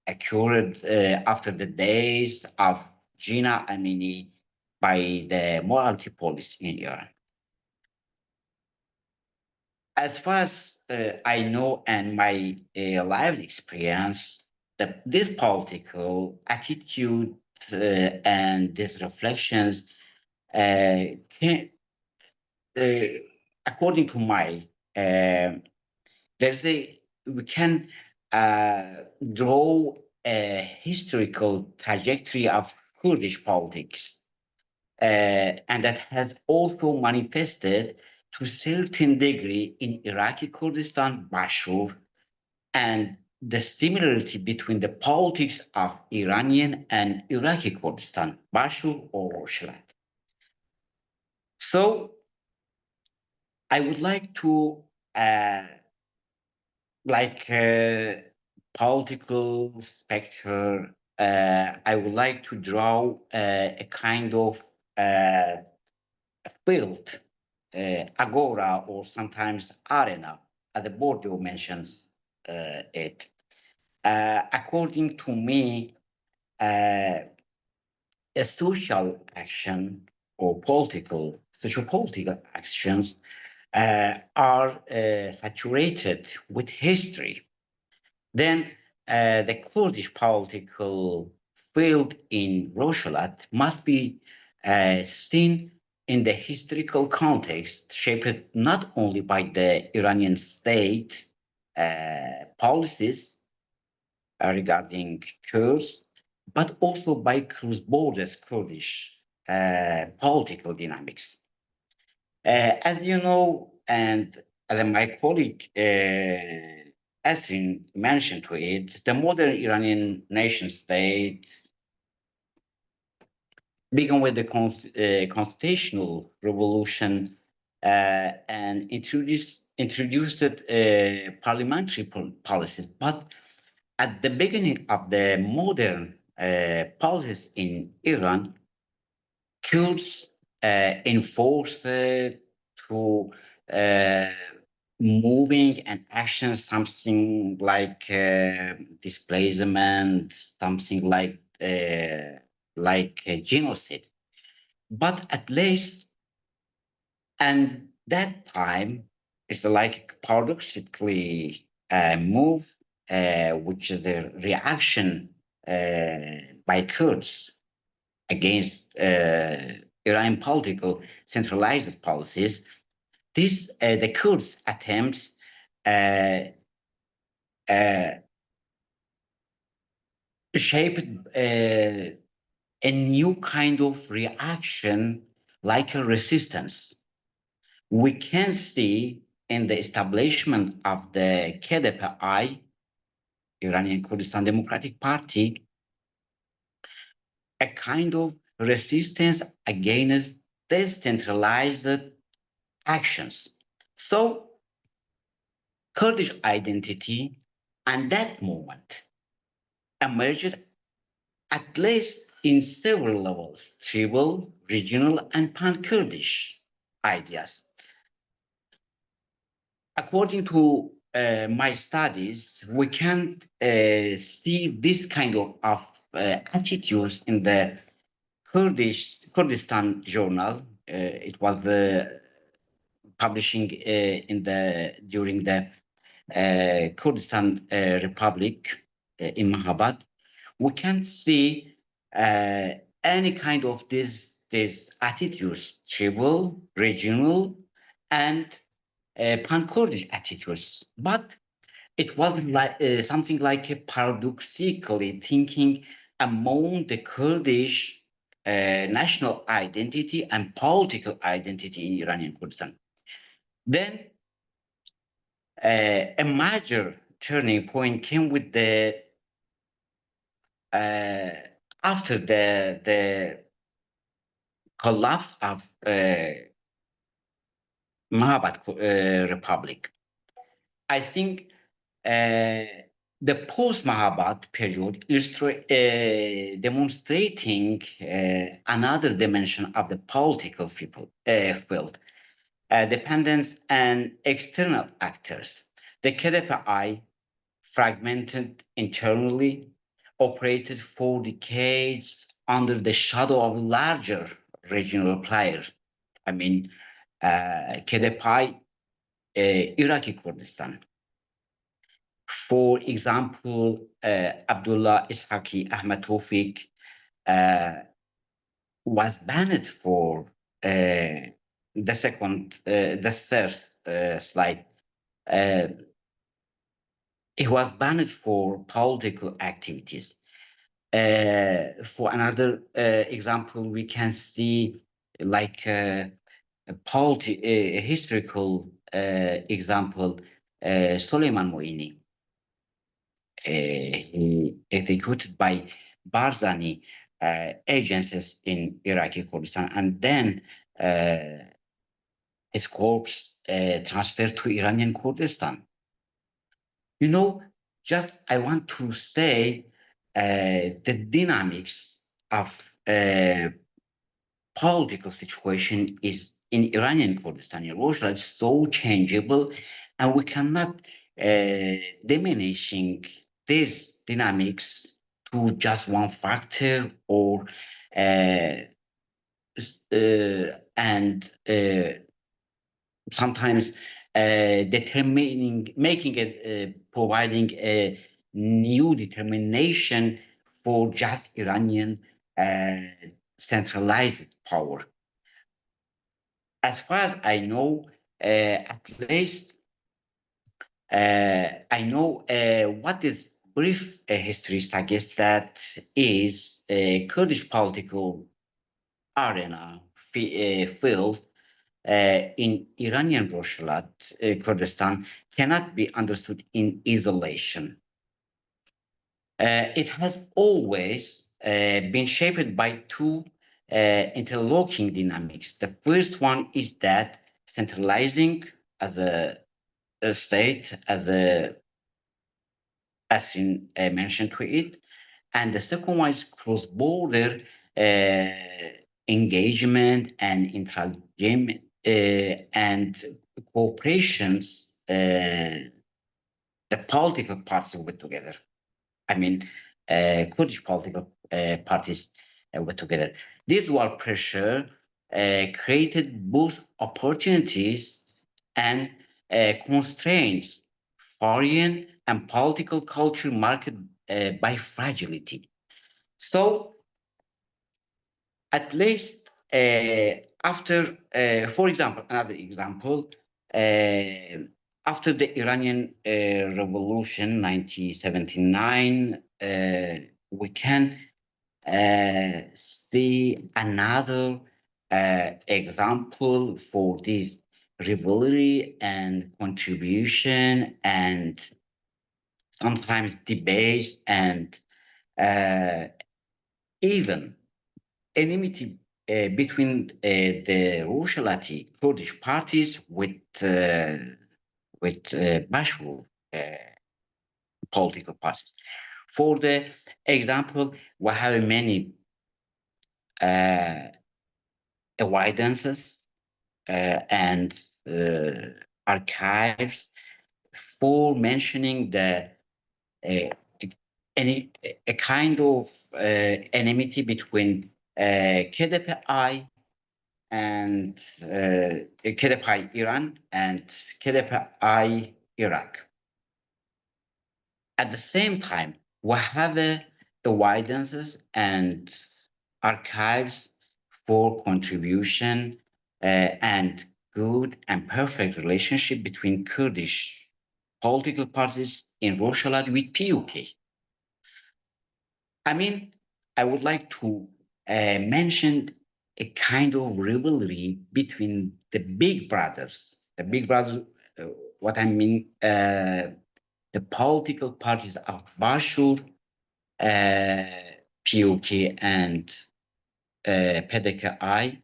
occurred after the days of Gina Amini by the morality police in Iran. As far as I know and my lived experience, this political attitude and these reflections can, according to my, we can draw a historical trajectory of Kurdish politics, and that has also manifested to a certain degree in Iraqi Kurdistan, Bashur, and the similarity between the politics of Iranian and Iraqi Kurdistan, Bashur or Rojhilat. So I would like to, political spectre, I would like to draw a kind of field, agora, or sometimes arena, as the Bourdieu mentions it. According to me, a social action or socio-political actions are saturated with history. Then the Kurdish political field in Rojhilat must be seen in the historical context, shaped not only by the Iranian state policies regarding Kurds, but also by cross-border Kurdish political dynamics. As you know, and as my colleague Esrin mentioned to it, the modern Iranian nation state began with the constitutional revolution and introduced parliamentary policies. But at the beginning of the modern policies in Iran, Kurds enforced to to moving and action, something like displacement, something like genocide. But at least, and that time is like paradoxically move, which is the reaction by Kurds against Iranian political centralized policies. This the Kurds attempts shaped a new kind of reaction, like a resistance. We can see in the establishment of the KDPI, Iranian Kurdistan Democratic Party, a kind of resistance against decentralized actions. So Kurdish identity and that movement emerged at least in several levels: tribal, regional, and pan-Kurdish ideas. According to my studies, we can see this kind of attitudes in the Kurdistan journal. It was publishing during the Kurdistan Republic in Mahabad. We can see any kind of these attitudes: tribal, regional, and pan-Kurdish attitudes. But it was like something like a paradoxically thinking among the Kurdish national identity and political identity in Iranian Kurdistan. Then a major turning point came with the after the collapse of Mahabad Republic. I think the post-Mahabad period illustrates demonstrating another dimension of the political field, dependence and external actors. The KDPI, fragmented internally, operated for decades under the shadow of larger regional players. I mean, KDPI, Iraqi Kurdistan. For example, Abdullah Ishaqi Ahmed Tawfiq was banned for the third slide. He was banned for political activities. For another example, we can see like a historical example, Soleiman Moini. He executed by Barzani agencies in Iraqi Kurdistan, and then his corpse transferred to Iranian Kurdistan. You know, just I want to say the dynamics of political situation is in Iranian Kurdistan, in Rojhilat, is so changeable, and we cannot diminishing these dynamics to just one factor or and sometimes providing a new determination for just Iranian centralized power. As far as I know, at least I know what this brief history suggests that is a Kurdish political arena field in Iranian Rojhilat, Kurdistan, cannot be understood in isolation. It has always been shaped by two interlocking dynamics. The first one is that centralizing as a state, as Esrin mentioned to it, and the second one is cross-border engagement and and cooperations, the political parties were together. I mean, Kurdish political parties were together. This war pressure created both opportunities and constraints, foreign and political culture marked by fragility. So, at least after, for example, another example, after the Iranian Revolution, 1979, we can see another example for this rivalry and contribution and sometimes debates and even enmity between the Rojhilat Kurdish parties with Bashur political parties. For the example, we have many evidences and archives for mentioning the a kind of enmity between KDPI and KDPI Iran and KDPI Iraq. At the same time, we have evidences and archives for contribution and good and perfect relationship between Kurdish political parties in Rojhelat with PUK. I mean, I would like to mention a kind of rivalry between the big brothers. The big brothers, what I mean, the political parties of Bashur, PUK, and PDKI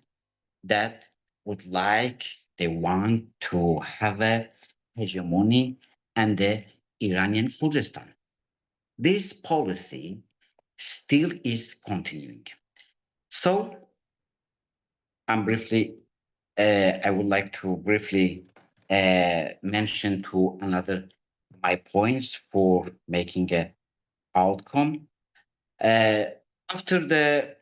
that would like, they want to have a hegemony and the Iranian Kurdistan. This policy still is continuing. So I would like to briefly mention to another my points for making a outcome. After the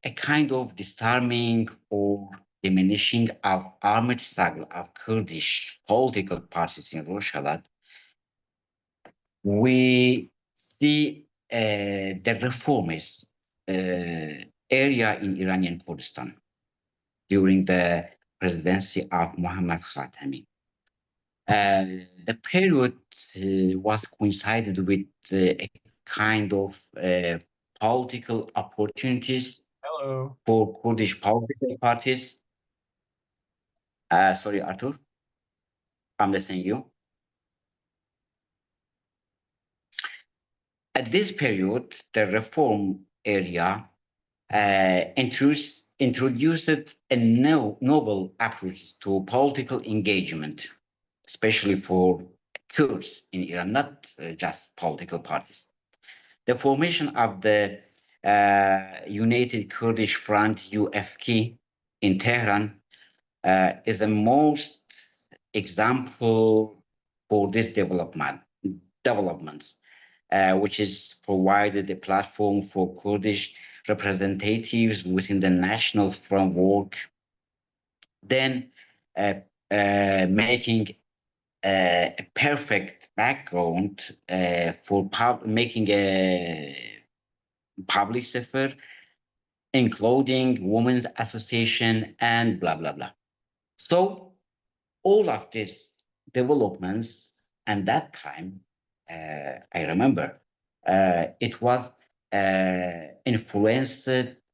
a kind of disarming or diminishing of armed struggle of Kurdish political parties in Rojava, we see the reformist area in Iranian Kurdistan during the presidency of Mohammad Khatami. The period was coincided with a kind of political opportunities for Kurdish political parties. Sorry, Arthur, I'm listening to you. At this period, the reform area introduced a novel approach to political engagement, especially for Kurds in Iran, not just political parties. The formation of the United Kurdish Front UFK in Tehran is the most example for this developments, which is provided a platform for Kurdish representatives within the national framework, then making a perfect background for making a public sphere, including women's association and blah, blah, blah. So all of these developments and that time, I remember, it was influenced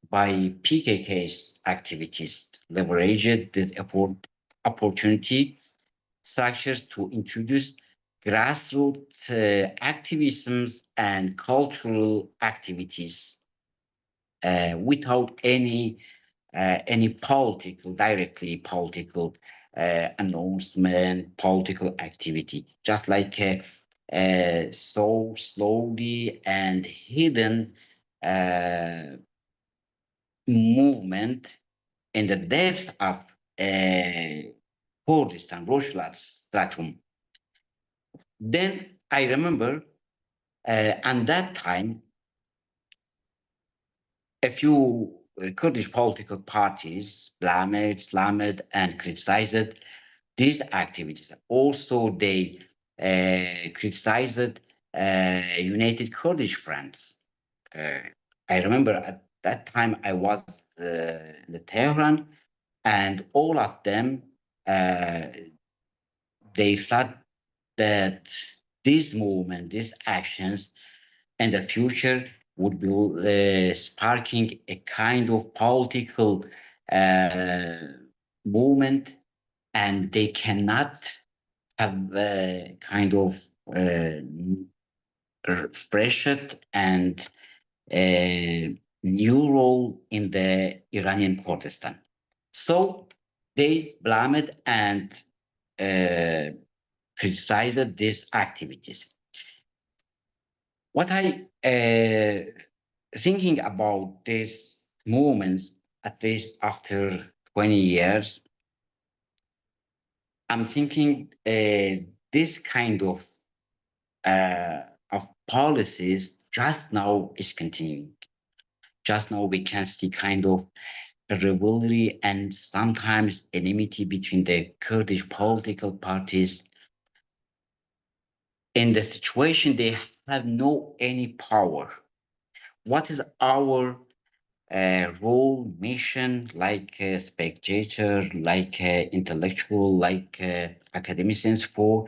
by PKK's activities, leveraged this opportunity structures to introduce grassroots activisms and cultural activities without any directly political announcement, political activity, just like so slowly and hidden movement in the depths of Kurdistan, Rojhilat stratum. Then I remember at that time, a few Kurdish political parties blamed and criticized these activities. Also, they criticized United Kurdish Friends. I remember at that time I was in Tehran, and all of them they thought that this movement, these actions, in the future would be sparking a kind of political movement, and they cannot have a kind of refreshed and new role in the Iranian Kurdistan. So they blamed and criticized these activities. What I thinking about these movements, at least after 20 years, I'm thinking this kind of policies just now is continuing. Just now we can see kind of a rivalry and sometimes enmity between the Kurdish political parties. In the situation, they have no any power. What is our role, mission, like a spectator, like intellectual, like academicians, for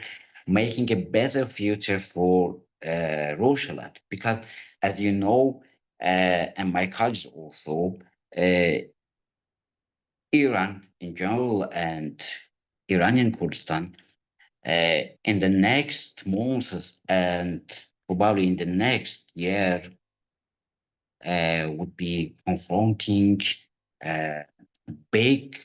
making a better future for Rojhelat? Because as you know, and my colleagues also, Iran in general and Iranian Kurdistan, in the next months and probably in the next year, would be confronting big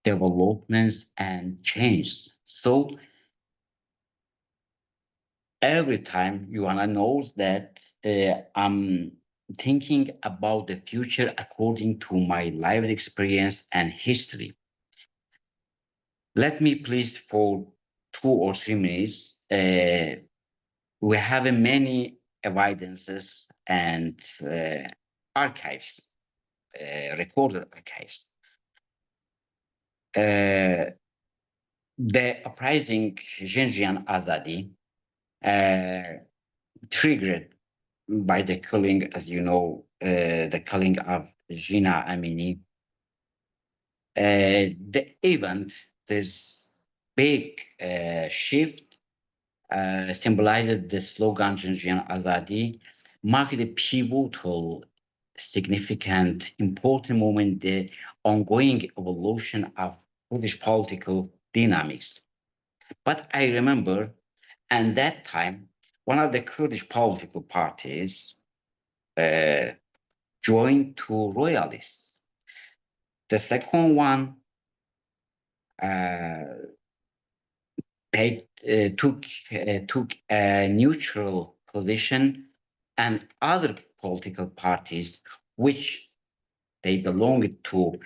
developments and changes. So every time Joanna knows that I'm thinking about the future according to my lived experience and history. Let me please, for 2 or 3 minutes, we have many evidences and archives, recorded archives. The uprising Xinjiang Azadi, triggered by the killing, as you know, the killing of Jina Amini. The event, this big shift, symbolized the slogan Xinjiang Azadi, marked a pivotal, significant, important moment, the ongoing evolution of Kurdish political dynamics. But I remember at that time, one of the Kurdish political parties joined to royalists. The second one took a neutral position, and other political parties, which they belonged to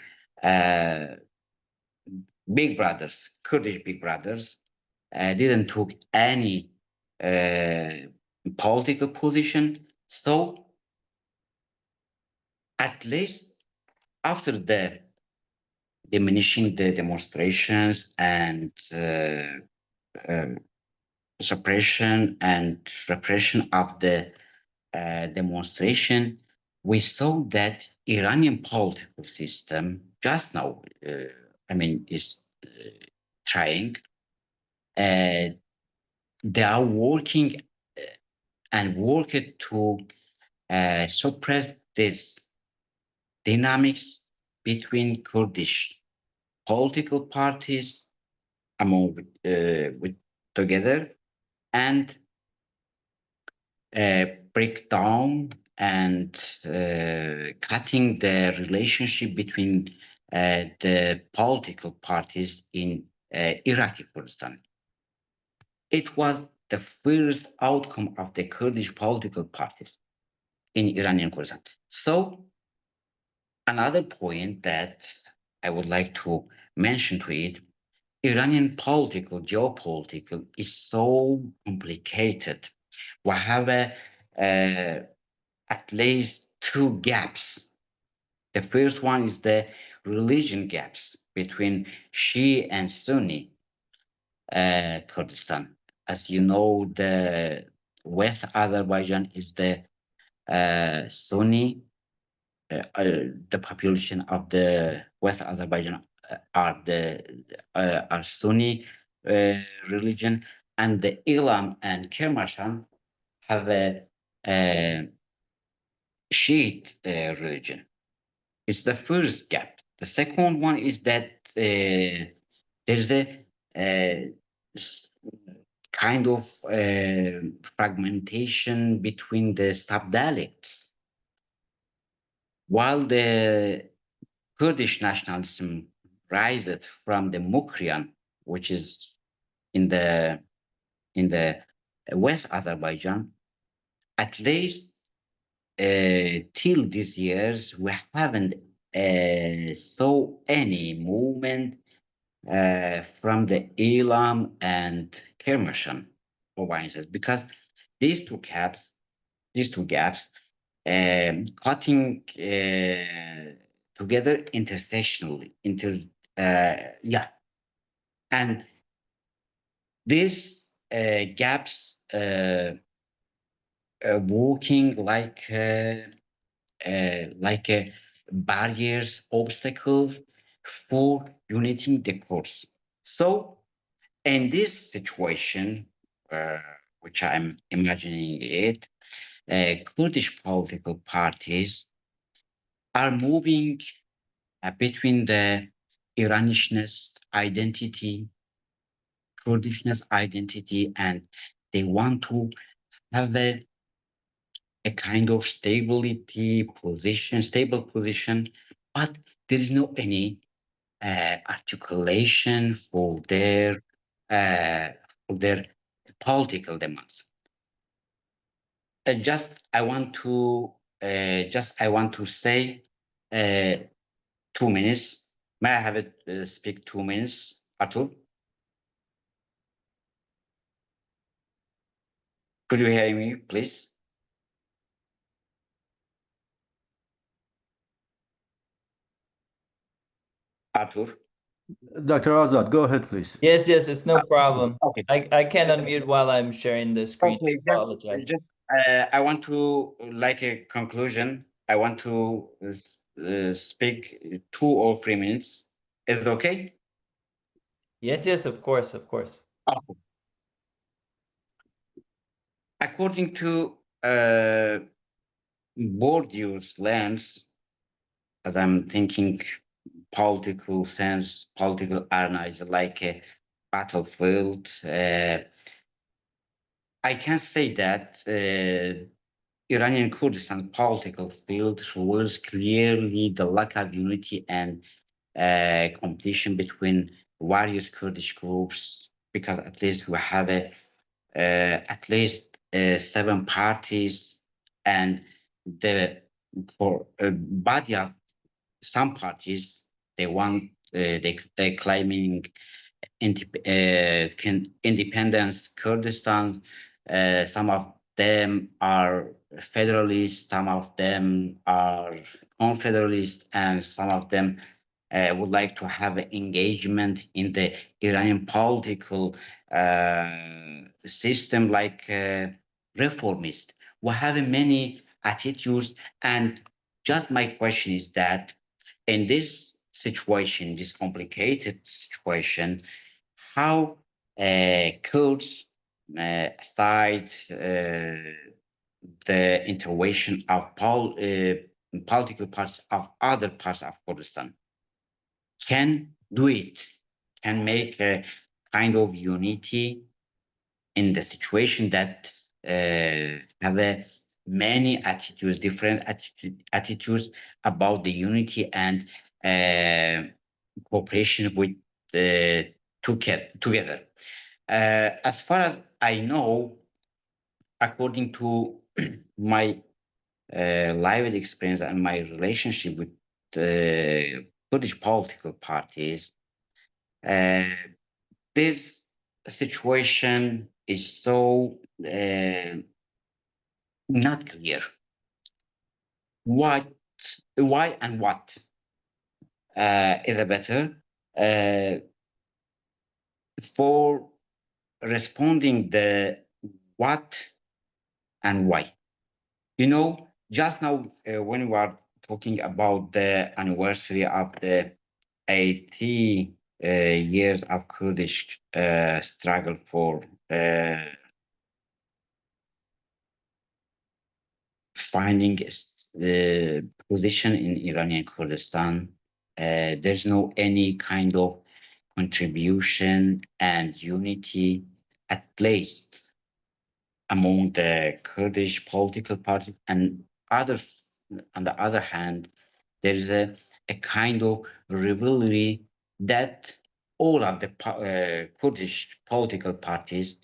big brothers, Kurdish big brothers, didn't took any political position. So at least after the diminishing the demonstrations and suppression and repression of the demonstration, we saw that Iranian political system just now, is trying. They are working and worked to suppress this dynamics between Kurdish political parties among with together, and break down and cutting the relationship between the political parties in Iraqi Kurdistan. It was the first outcome of the Kurdish political parties in Iranian Kurdistan. So Another point that I would like to mention to it, Iranian geopolitical is so complicated. We have at least two gaps. The first one is the religion gaps between Shia and Sunni Kurdistan. As you know, the West Azerbaijan is the Sunni. The population of the West Azerbaijan are Sunni religion, and the Ilam and Kermanshah have a Shiite religion. It's the first gap. The second one is that there's a kind of fragmentation between the sub-dialects. While the Kurdish nationalism rises from the Mukrian, which is in the West Azerbaijan, at least till these years, we haven't saw any movement from the Elam and Kermanshah provinces, because these two gaps cutting together intersectionally, and these gaps working like barriers, obstacles for uniting the course. So in this situation, which I'm imagining it, Kurdish political parties are moving between the Iranishness identity, Kurdishness identity, and they want to have a kind of stable position, but there is no any articulation for their political demands. I want to say 2 minutes. May I have it speak 2 minutes, Artur? Could you hear me, please? Artur? Dr. Azad, go ahead, please. Yes, it's no problem. Okay. I can unmute while I'm sharing the screen. Okay, I apologize. I want to, like a conclusion, I want to speak 2 or 3 minutes. Is it okay? Yes, of course. Okay. According to Bourdieu's lens, as I'm thinking political sense, political arena is like a battlefield. I can say that Iranian Kurdistan political field was clearly the lack of unity and competition between various Kurdish groups, because at least we have at least 7 parties, and for body of some parties, they claiming independence Kurdistan. Some of them are federalists, some of them are confederalists, and some of them would like to have engagement in the Iranian political system, like reformist. We have many attitudes, and just my question is that in this situation, this complicated situation, how Kurds, aside the intervention of political parties of other parts of Kurdistan, can do it, can make a kind of unity in the situation that have many attitudes, different attitudes about the unity and cooperation with together. As far as I know, according to my lived experience and my relationship with Kurdish political parties, this situation is so not clear. Why and what is a better for responding the what and why. You know, just now when we are talking about the anniversary of the 80 years of Kurdish struggle for finding a position in Iranian Kurdistan, there's no any kind of contribution and unity, at least among the Kurdish political party, and others. On the other hand, there is a kind of rivalry that all of the Kurdish political parties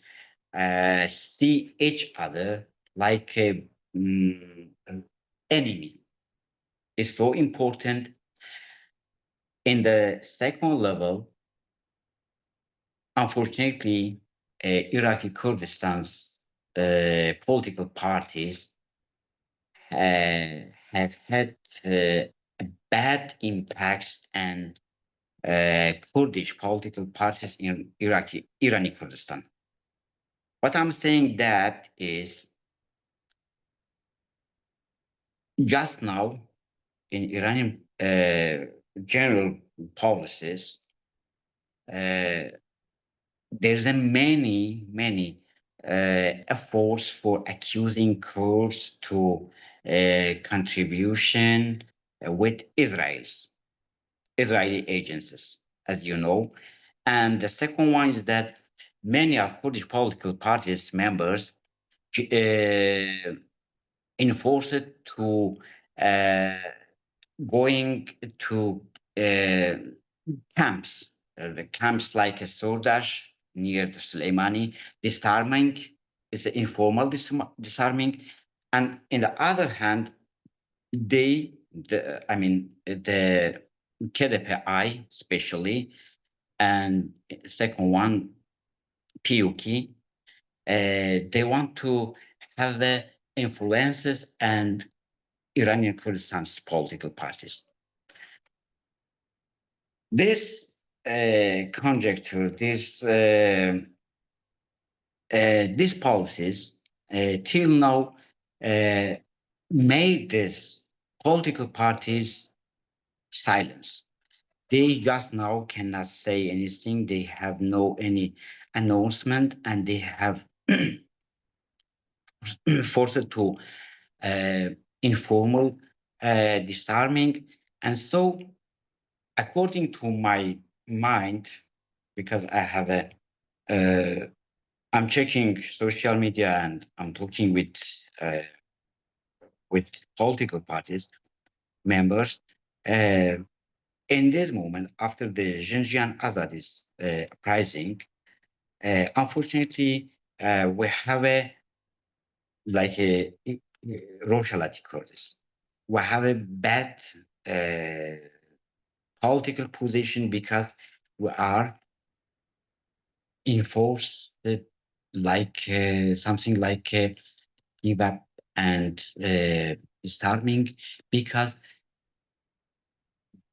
see each other like a enemy. Is so important. In the second level, unfortunately, Iraqi Kurdistan's political parties have had bad impacts and Kurdish political parties in Irani Kurdistan. What I'm saying that is just now in Iranian general policies, there's a many efforts for accusing Kurds to contribution with Israeli agencies, as you know. And the second one is that many of Kurdish political parties members enforced to going to camps, the camps like a Sordash near the Soleimani, disarming is the informal disarming, and in the other hand, the KDPI especially, and second one, PUK, they want to have the influences and Iranian Kurdistan's political parties. This conjecture, these policies till now made these political parties silence. They just now cannot say anything. They have no any announcement, and they have forced to informal disarming. And so, according to my mind, because I have I'm checking social media and I'm talking with political parties members. In this moment, after the Xinjiang Azadis uprising, unfortunately, we have a Rojhilat Kurds. We have a bad political position because we are enforced like something like give up and disarming, because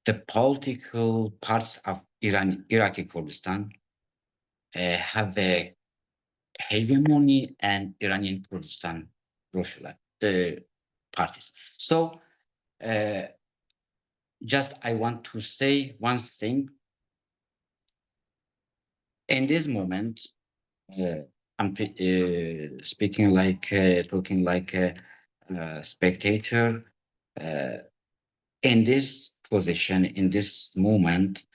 the political parts of Iraqi Kurdistan have a hegemony and Iranian Kurdistan Rojhilat parties. So just I want to say one thing. In this moment, I'm speaking like talking like a spectator. In this position, in this moment,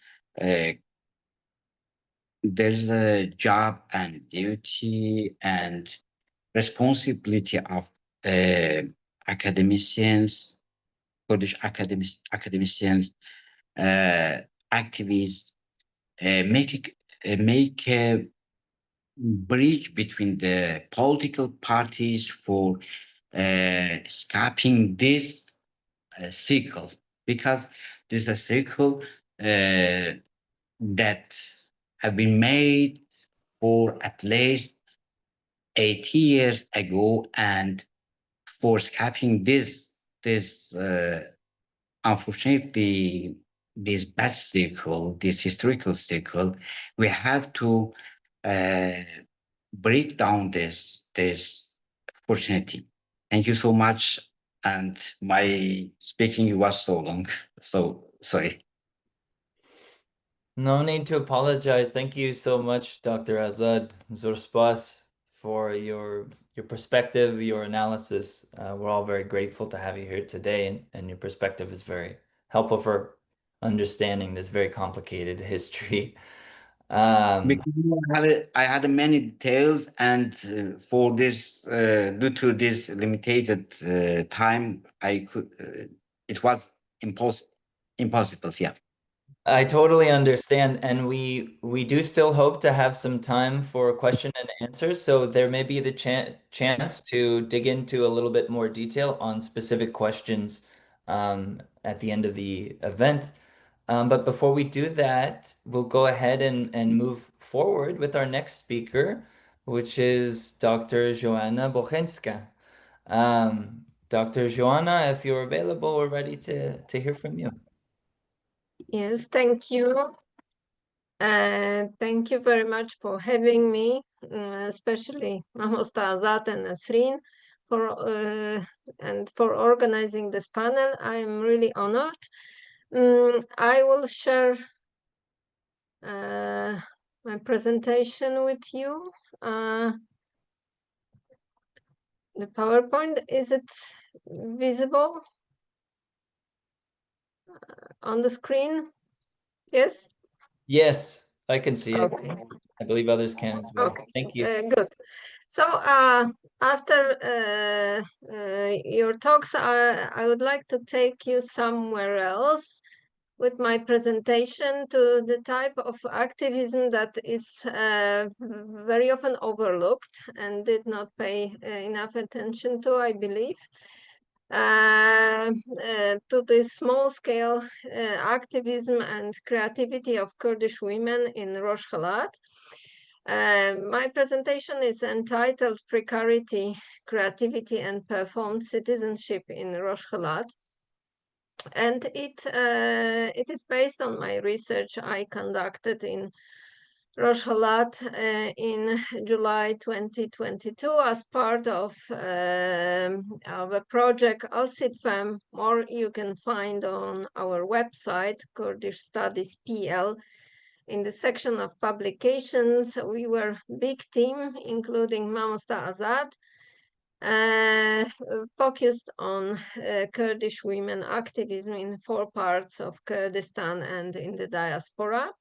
there's a job and duty and responsibility of academicians, Kurdish academicians, activists, make a bridge between the political parties for escaping this cycle because this is a circle that have been made for at least 8 years ago, and for escaping this unfortunately this bad circle, this historical circle, we have to break down this opportunity. Thank you so much, and my speaking was so long, so sorry. No need to apologize. Thank you so much, Dr. Azad Zorspas, for your perspective, your analysis. We're all very grateful to have you here today, and your perspective is very helpful for understanding this very complicated history. Because I had many details, and for this, due to this limited time, I could. It was impossible. Yeah. I totally understand, and we do still hope to have some time for question and answers. So there may be the chance to dig into a little bit more detail on specific questions at the end of the event. But before we do that, we'll go ahead and move forward with our next speaker, which is Dr. Joanna Bochenska. Dr. Joanna, if you're available, we're ready to hear from you. Yes, thank you. Thank you very much for having me, especially Azad and Esrin, and for organizing this panel. I am really honored. I will share my presentation with you. The PowerPoint, is it visible on the screen? Yes? Yes, I can see it. Okay. I believe others can as well. Okay. Thank you. Good. So after your talks, I would like to take you somewhere else with my presentation to the type of activism that is very often overlooked and did not pay enough attention to, I believe. To the small-scale activism and creativity of Kurdish women in Rojhelat. My presentation is entitled Precarity, Creativity and Performed Citizenship in Rojhelat. And it is based on my research I conducted in Rojhelat in July 2022 as part of a project Al-Sidfem. More you can find on our website, Kurdish Studies PL. In the section of publications, we were a big team, including Mamosta Azad, focused on Kurdish women activism in 4 parts of Kurdistan and in the diaspora.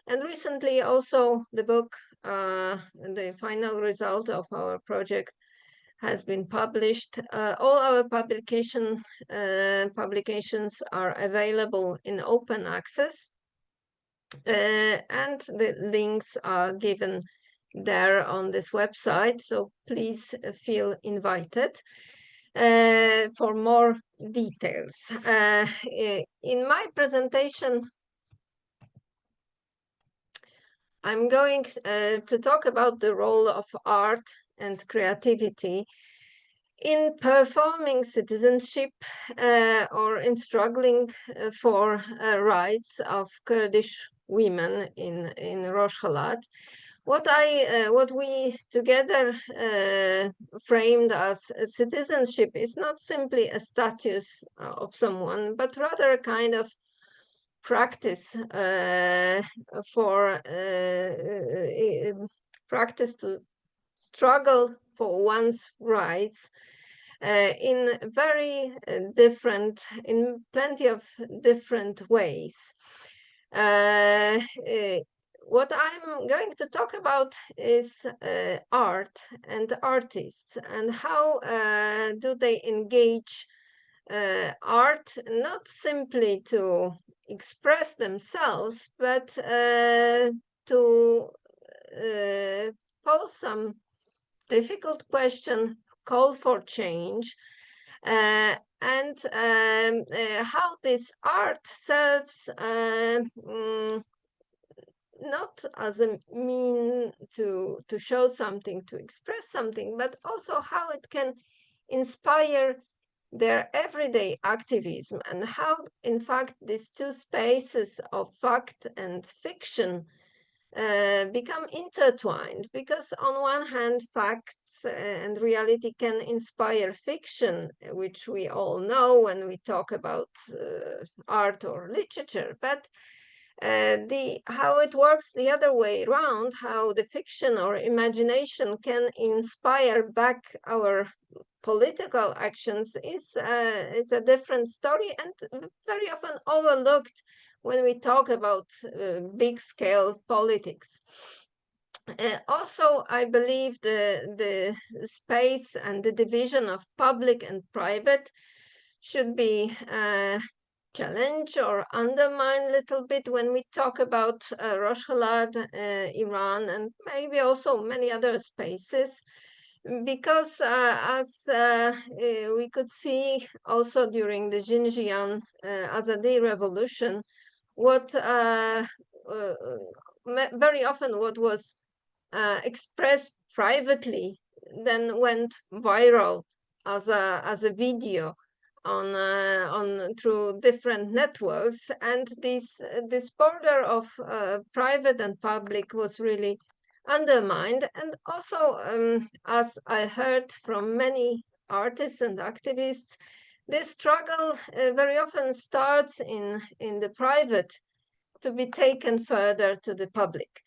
And recently also the book, the final result of our project has been published. All our publications are available in open access. And the links are given there on this website, so please feel invited for more details. In my presentation, I'm going to talk about the role of art and creativity in performing citizenship or in struggling for rights of Kurdish women in Rojhelat. What we together framed as citizenship is not simply a status of someone, but rather a kind of practice practice to struggle for one's rights in very different, in plenty of different ways. What I'm going to talk about is art and artists, and how do they engage art not simply to express themselves, but to pose some difficult question, call for change, and how this art serves not as a mean to show something, to express something, but also how it can inspire their everyday activism, and how, in fact, these two spaces of fact and fiction become intertwined, because on one hand, facts and reality can inspire fiction, which we all know when we talk about art or literature, but how it works the other way around, how the fiction or imagination can inspire back our political actions, is a different story, and very often overlooked when we talk about big scale politics. Also, I believe the space and the division of public and private should be challenged or undermined a little bit when we talk about Rojhelat, Iran, and maybe also many other spaces, because as we could see also during the Xinjiang Azadi revolution, what very often what was expressed privately then went viral as a video on through different networks, and this border of private and public was really undermined. And also, as I heard from many artists and activists, this struggle very often starts in the private to be taken further to the public.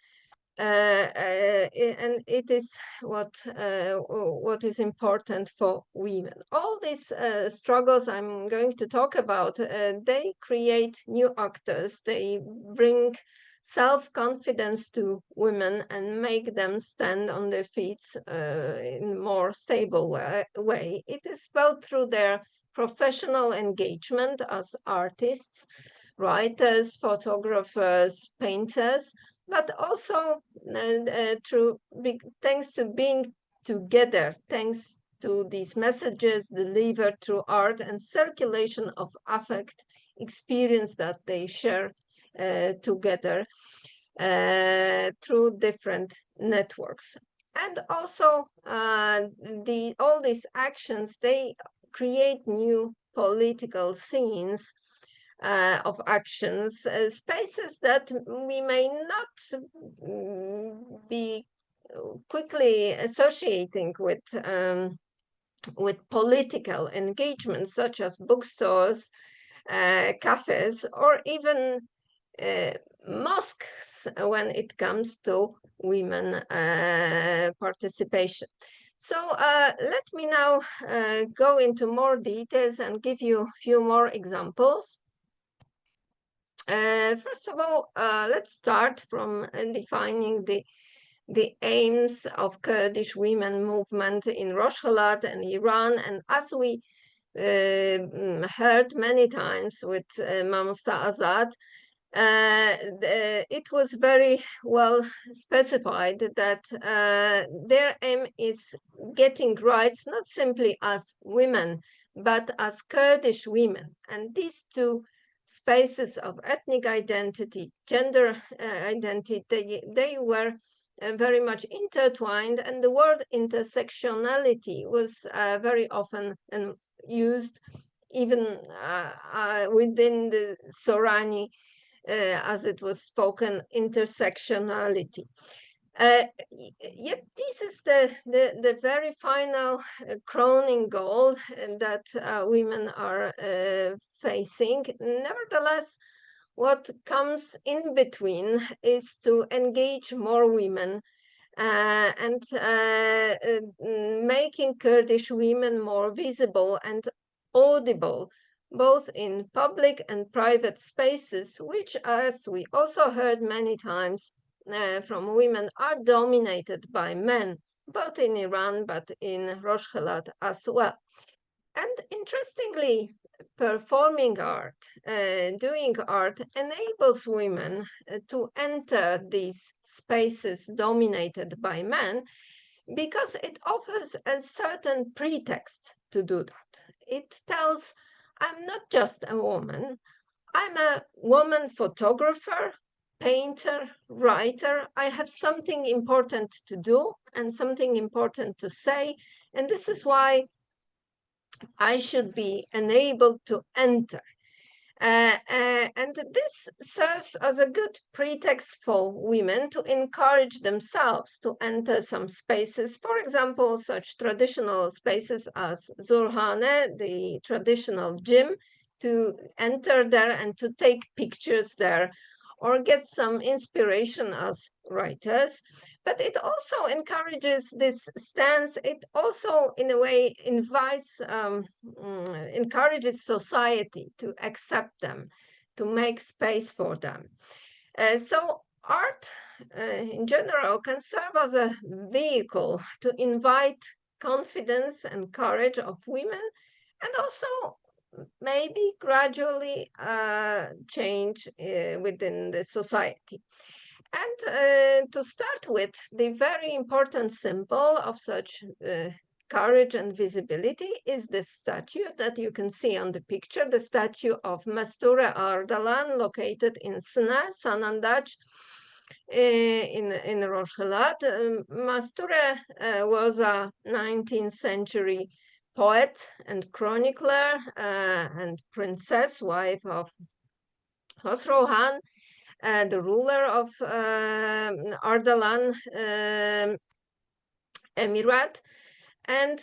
And it is what is important for women. All these struggles I'm going to talk about, they create new actors. They bring self-confidence to women and make them stand on their feet in a more stable way. It is both through their professional engagement as artists, writers, photographers, painters, but also thanks to being together, thanks to these messages delivered through art and circulation of affect experience that they share together through different networks. And also all these actions, they create new political scenes of actions, spaces that we may not be quickly associating with political engagement, such as bookstores, cafes, or even mosques when it comes to women participation. So let me now go into more details and give you a few more examples. First of all, let's start from defining the aims of Kurdish women movement in Rojhelat and Iran. And as we heard many times with Mamusta Azad, it was very well specified that their aim is getting rights not simply as women, but as Kurdish women. And these two spaces of ethnic identity, gender identity, they were very much intertwined, and the word intersectionality was very often used even within the Sorani, as it was spoken, intersectionality. Yet this is the very final crowning goal that women are facing. Nevertheless, what comes in between is to engage more women and making Kurdish women more visible and audible, both in public and private spaces, which, as we also heard many times from women, are dominated by men, both in Iran but in Rojhelat as well. And interestingly, performing art, doing art enables women to enter these spaces dominated by men, because it offers a certain pretext to do that. it tells I'm not just a woman, I'm a woman photographer, painter, writer. I have something important to do and something important to say, and this is why I should be enabled to enter. And this serves as a good pretext for women to encourage themselves to enter some spaces, for example, such traditional spaces as Zurhane, the traditional gym, to enter there and to take pictures there or get some inspiration as writers. But it also encourages this stance. It also, in a way, encourages society to accept them, to make space for them. So art, in general, can serve as a vehicle to invite confidence and courage of women, and also maybe gradually change within the society. And to start with, the very important symbol of such courage and visibility is the statue that you can see on the picture, the statue of Mesture Ardalan, located in Sna, Sanandaj, in Rojhelat. Mesture was a 19th century poet and chronicler and princess, wife of Khosrow Khan, the ruler of Ardalan Emirate, and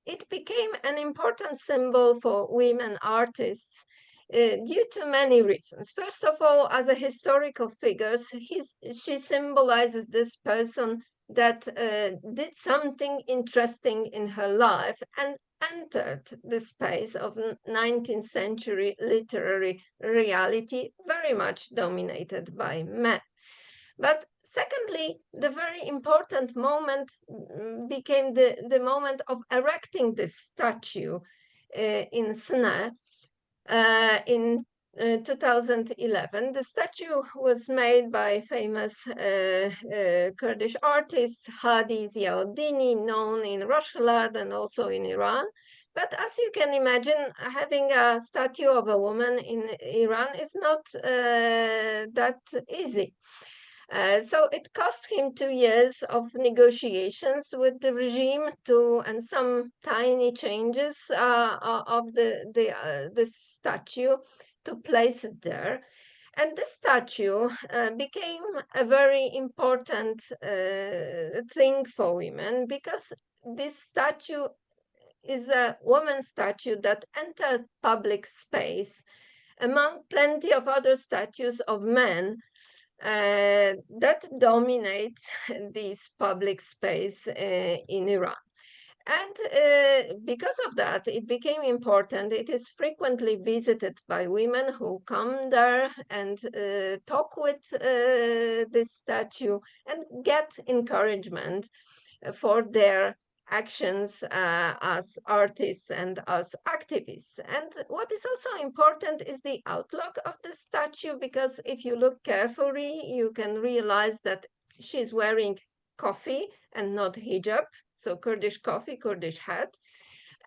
it became an important symbol for women artists due to many reasons. First of all, as a historical figure, she symbolizes this person that did something interesting in her life and entered the space of 19th century literary reality, very much dominated by men. But secondly, the very important moment became the moment of erecting this statue in Sna in 2011. The statue was made by famous Kurdish artist Hadi Ziauddini, known in Rojhilat and also in Iran. But as you can imagine, having a statue of a woman in Iran is not that easy. So it cost him 2 years of negotiations with the regime and some tiny changes of the statue to place it there. And this statue became a very important thing for women, because this statue is a woman statue that entered public space among plenty of other statues of men that dominate this public space in Iran. And because of that, it became important. It is frequently visited by women who come there and talk with this statue and get encouragement for their actions as artists and as activists. And what is also important is the outlook of the statue, because if you look carefully, you can realize that she's wearing coffee and not hijab, so Kurdish coffee, Kurdish hat.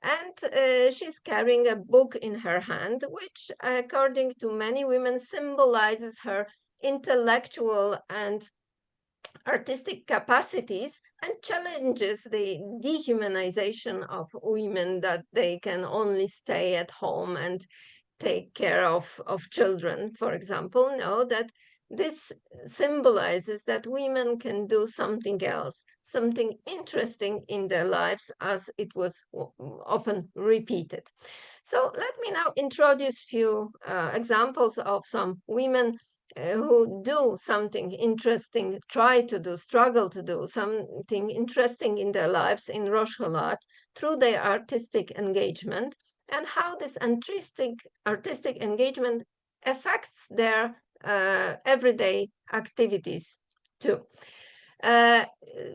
And she's carrying a book in her hand, which, according to many women, symbolizes her intellectual and artistic capacities and challenges the dehumanization of women, that they can only stay at home and take care of children, for example. No, that this symbolizes that women can do something else, something interesting in their lives, as it was often repeated. So let me now introduce few examples of some women who do something interesting, try to do, struggle to do something interesting in their lives in Rojhelat through their artistic engagement, and how this artistic engagement affects their everyday activities too.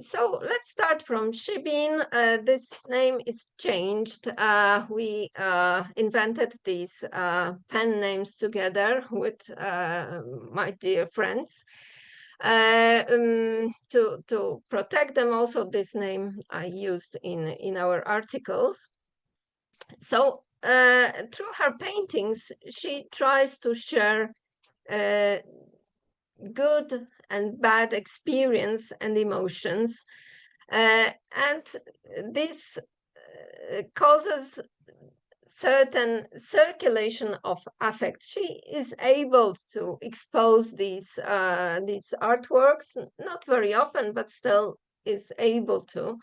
So let's start from Shibin. This name is changed. We invented these pen names together with my dear friends. To protect them. Also, this name I used in our articles. So through her paintings, she tries to share good and bad experience and emotions, and this causes certain circulation of affect. She is able to expose these artworks, not very often, but still is able to.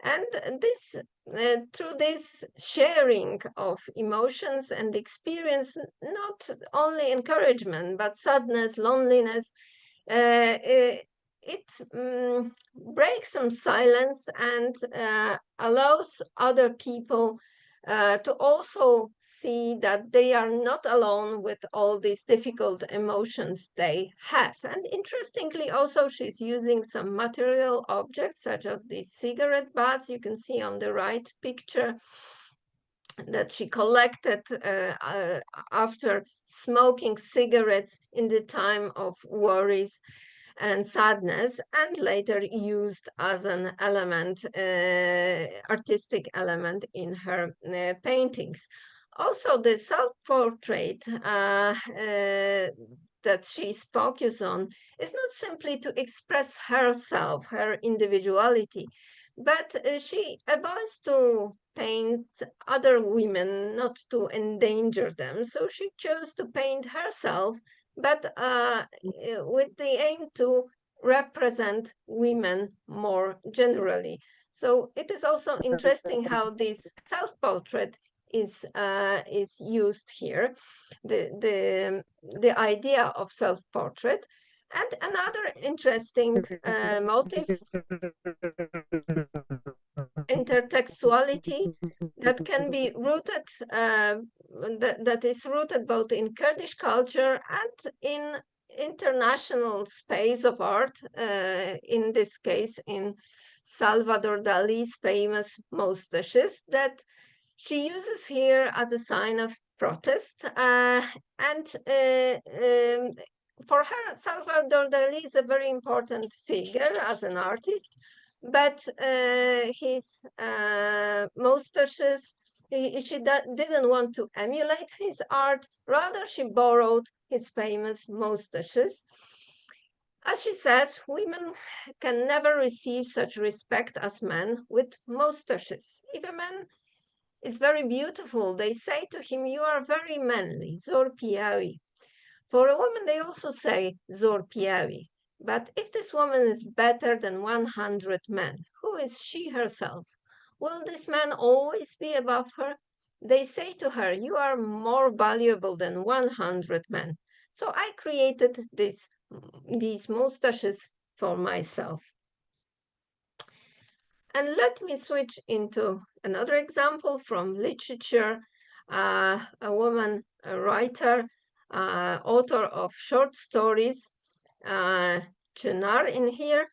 And this, through this sharing of emotions and experience, not only encouragement, but sadness, loneliness, it breaks some silence and allows other people to also see that they are not alone with all these difficult emotions they have. And interestingly, also, she's using some material objects, such as these cigarette butts you can see on the right picture, that she collected after smoking cigarettes in the time of worries and sadness, and later used as an element, artistic element in her paintings. Also, the self-portrait that she's focused on is not simply to express herself, her individuality, but she avoids to paint other women, not to endanger them. So she chose to paint herself, but with the aim to represent women more generally. So it is also interesting how this self-portrait is used here, the idea of self-portrait. And another interesting motive, intertextuality, that can be rooted, that is rooted both in Kurdish culture and in international space of art, in this case in Salvador Dali's famous mustaches, that she uses here as a sign of protest. And for her, Salvador Dali is a very important figure as an artist, but his mustaches, she didn't want to emulate his art, rather she borrowed his famous mustaches. As she says, women can never receive such respect as men with mustaches. If a man is very beautiful, they say to him, "You are very manly, zor piawi." For a woman, they also say zor piawi. But if this woman is better than 100 men, who is she herself? Will this man always be above her? They say to her, "You are more valuable than 100 men." So I created these mustaches for myself. And let me switch into another example from literature. A woman, a writer, author of short stories, Çınar in here,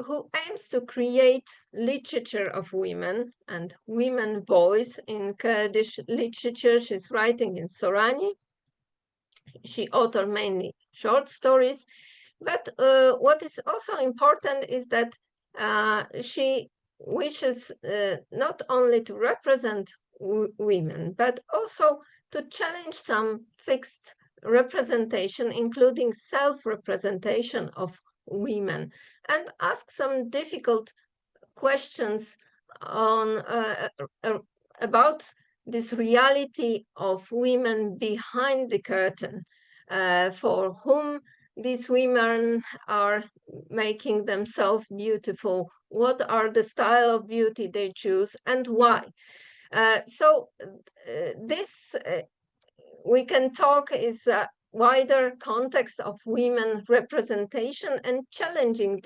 who aims to create literature of women and women voice in Kurdish literature. She's writing in Sorani. She authored mainly short stories, but what is also important is that she wishes not only to represent women, but also to challenge some fixed representation, including self-representation of women, and ask some difficult questions on about this reality of women behind the curtain, for whom these women are making themselves beautiful, what are the style of beauty they choose, and why. So this, we can talk, is a wider context of women representation and challenging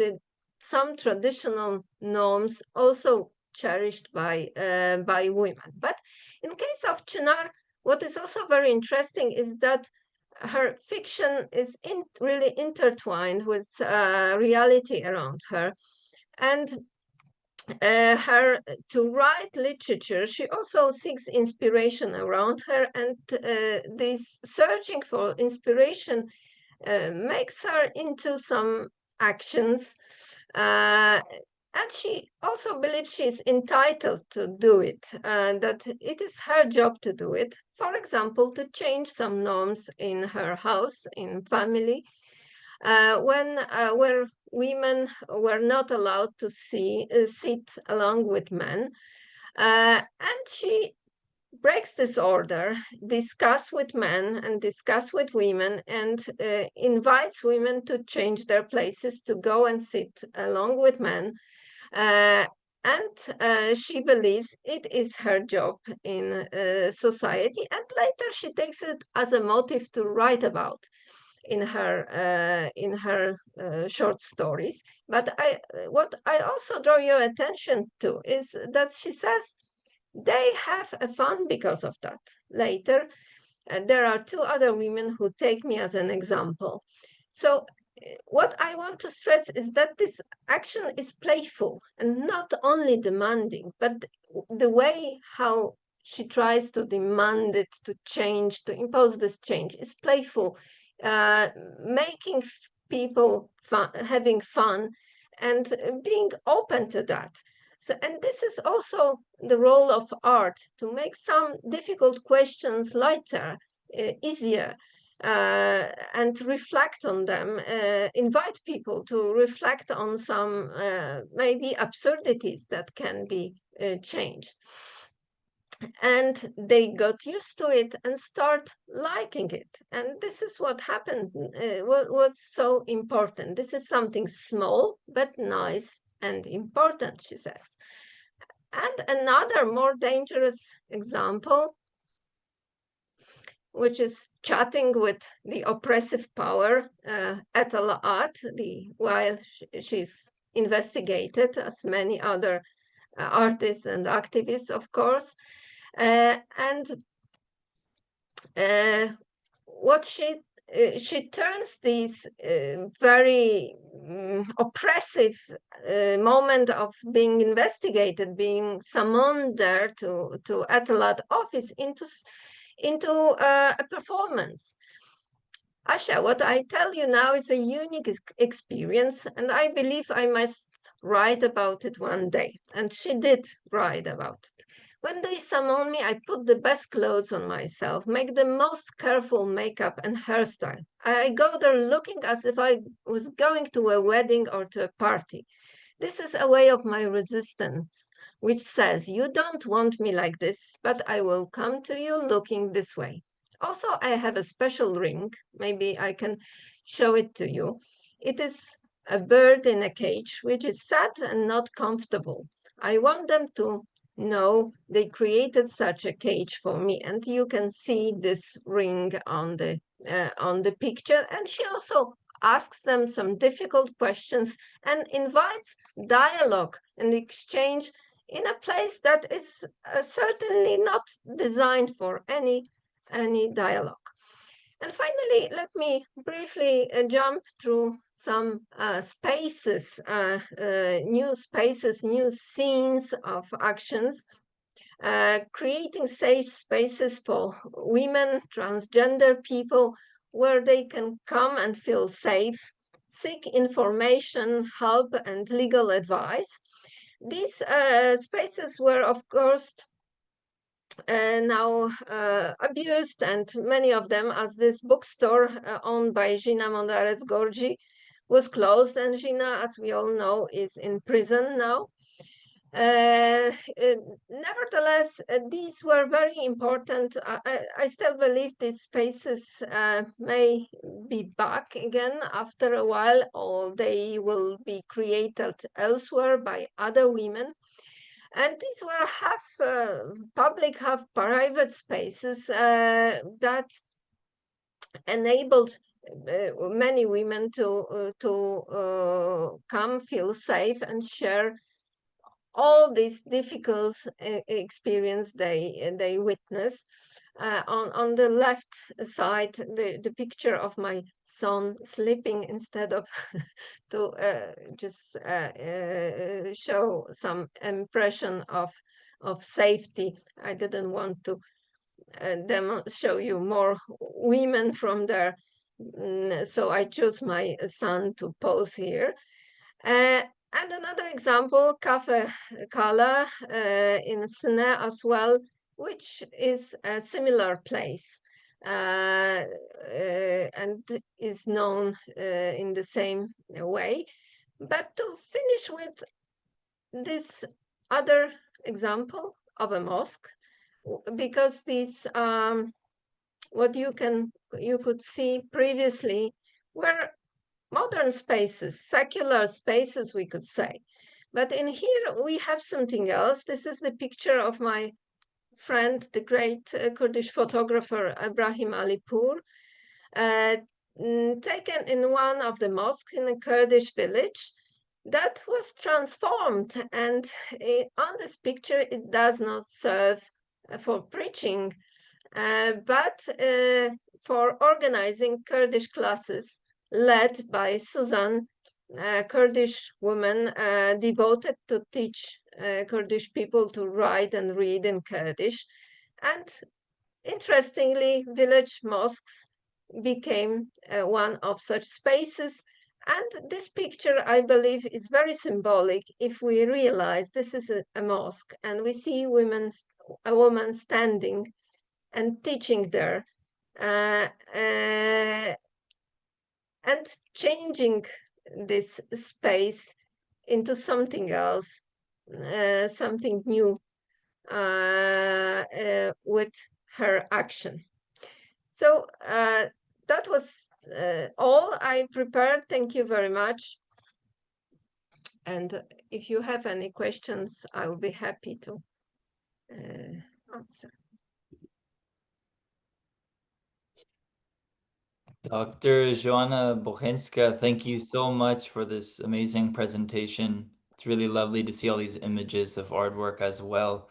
some traditional norms also cherished by women. But in case of Çınar, what is also very interesting is that her fiction is really intertwined with reality around her. And her to write literature, she also seeks inspiration around her, and this searching for inspiration makes her into some actions. And she also believes she's entitled to do it, that it is her job to do it. For example, to change some norms in her house, in family, where women were not allowed to sit along with men. And she breaks this order, discuss with men and discuss with women, and invites women to change their places, to go and sit along with men. And she believes it is her job in society, and later she takes it as a motive to write about in her short stories. But what I also draw your attention to is that she says they have fun because of that. Later, there are two other women who take me as an example. So what I want to stress is that this action is playful and not only demanding, but the way how she tries to demand it, to change, to impose this change is playful, making people having fun and being open to that. So, and this is also the role of art, to make some difficult questions lighter, easier, and reflect on them, invite people to reflect on some maybe absurdities that can be changed. And they got used to it and start liking it. And this is what happened, what's so important. This is something small, but nice and important, she says. And another more dangerous example, which is chatting with the oppressive power at Al-At, while she's investigated, as many other artists and activists, of course. And what she turns these very oppressive moment of being investigated, being summoned there to Atalat office into a performance. Asha, what I tell you now is a unique experience, and I believe I must write about it one day. And she did write about it. When they summon me, I put the best clothes on myself, make the most careful makeup and hairstyle. I go there looking as if I was going to a wedding or to a party. This is a way of my resistance, which says, you don't want me like this, but I will come to you looking this way. Also, I have a special ring. Maybe I can show it to you. It is a bird in a cage, which is sad and not comfortable. I want them to know they created such a cage for me, and you can see this ring on the picture. And she also asks them some difficult questions and invites dialogue and exchange in a place that is certainly not designed for any dialogue. And finally, let me briefly jump through some spaces, new scenes of actions, creating safe spaces for women, transgender people, where they can come and feel safe, seek information, help, and legal advice. These spaces were, of course, now abused, and many of them, as this bookstore owned by Gina Mondares-Gorgi was closed, and Gina, as we all know, is in prison now. Nevertheless, these were very important. I still believe these spaces may be back again after a while, or they will be created elsewhere by other women. And these were half public, half private spaces that enabled many women to come, feel safe, and share all these difficult experience they witness. On the left side, the picture of my son sleeping instead of to just show some impression of safety. I didn't want to show you more women from there. So I chose my son to pose here. And another example, Cafe Kala in Sne as well, which is a similar place and is known in the same way. But to finish with this other example of a mosque, because these what you could see previously were modern spaces, secular spaces, we could say. But in here we have something else. This is the picture of my friend, the great Kurdish photographer Ibrahim Alipur, taken in one of the mosques in a Kurdish village that was transformed. And on this picture, it does not serve for preaching, but for organizing Kurdish classes led by Susan, a Kurdish woman devoted to teach Kurdish people to write and read in Kurdish. And interestingly, village mosques became one of such spaces. And this picture, I believe, is very symbolic if we realize this is a mosque and we see a woman standing and teaching there and changing this space into something else, something new with her action. So that was all I prepared. Thank you very much. And if you have any questions, I will be happy to answer. Dr. Joanna Bochenska, thank you so much for this amazing presentation. It's really lovely to see all these images of artwork as well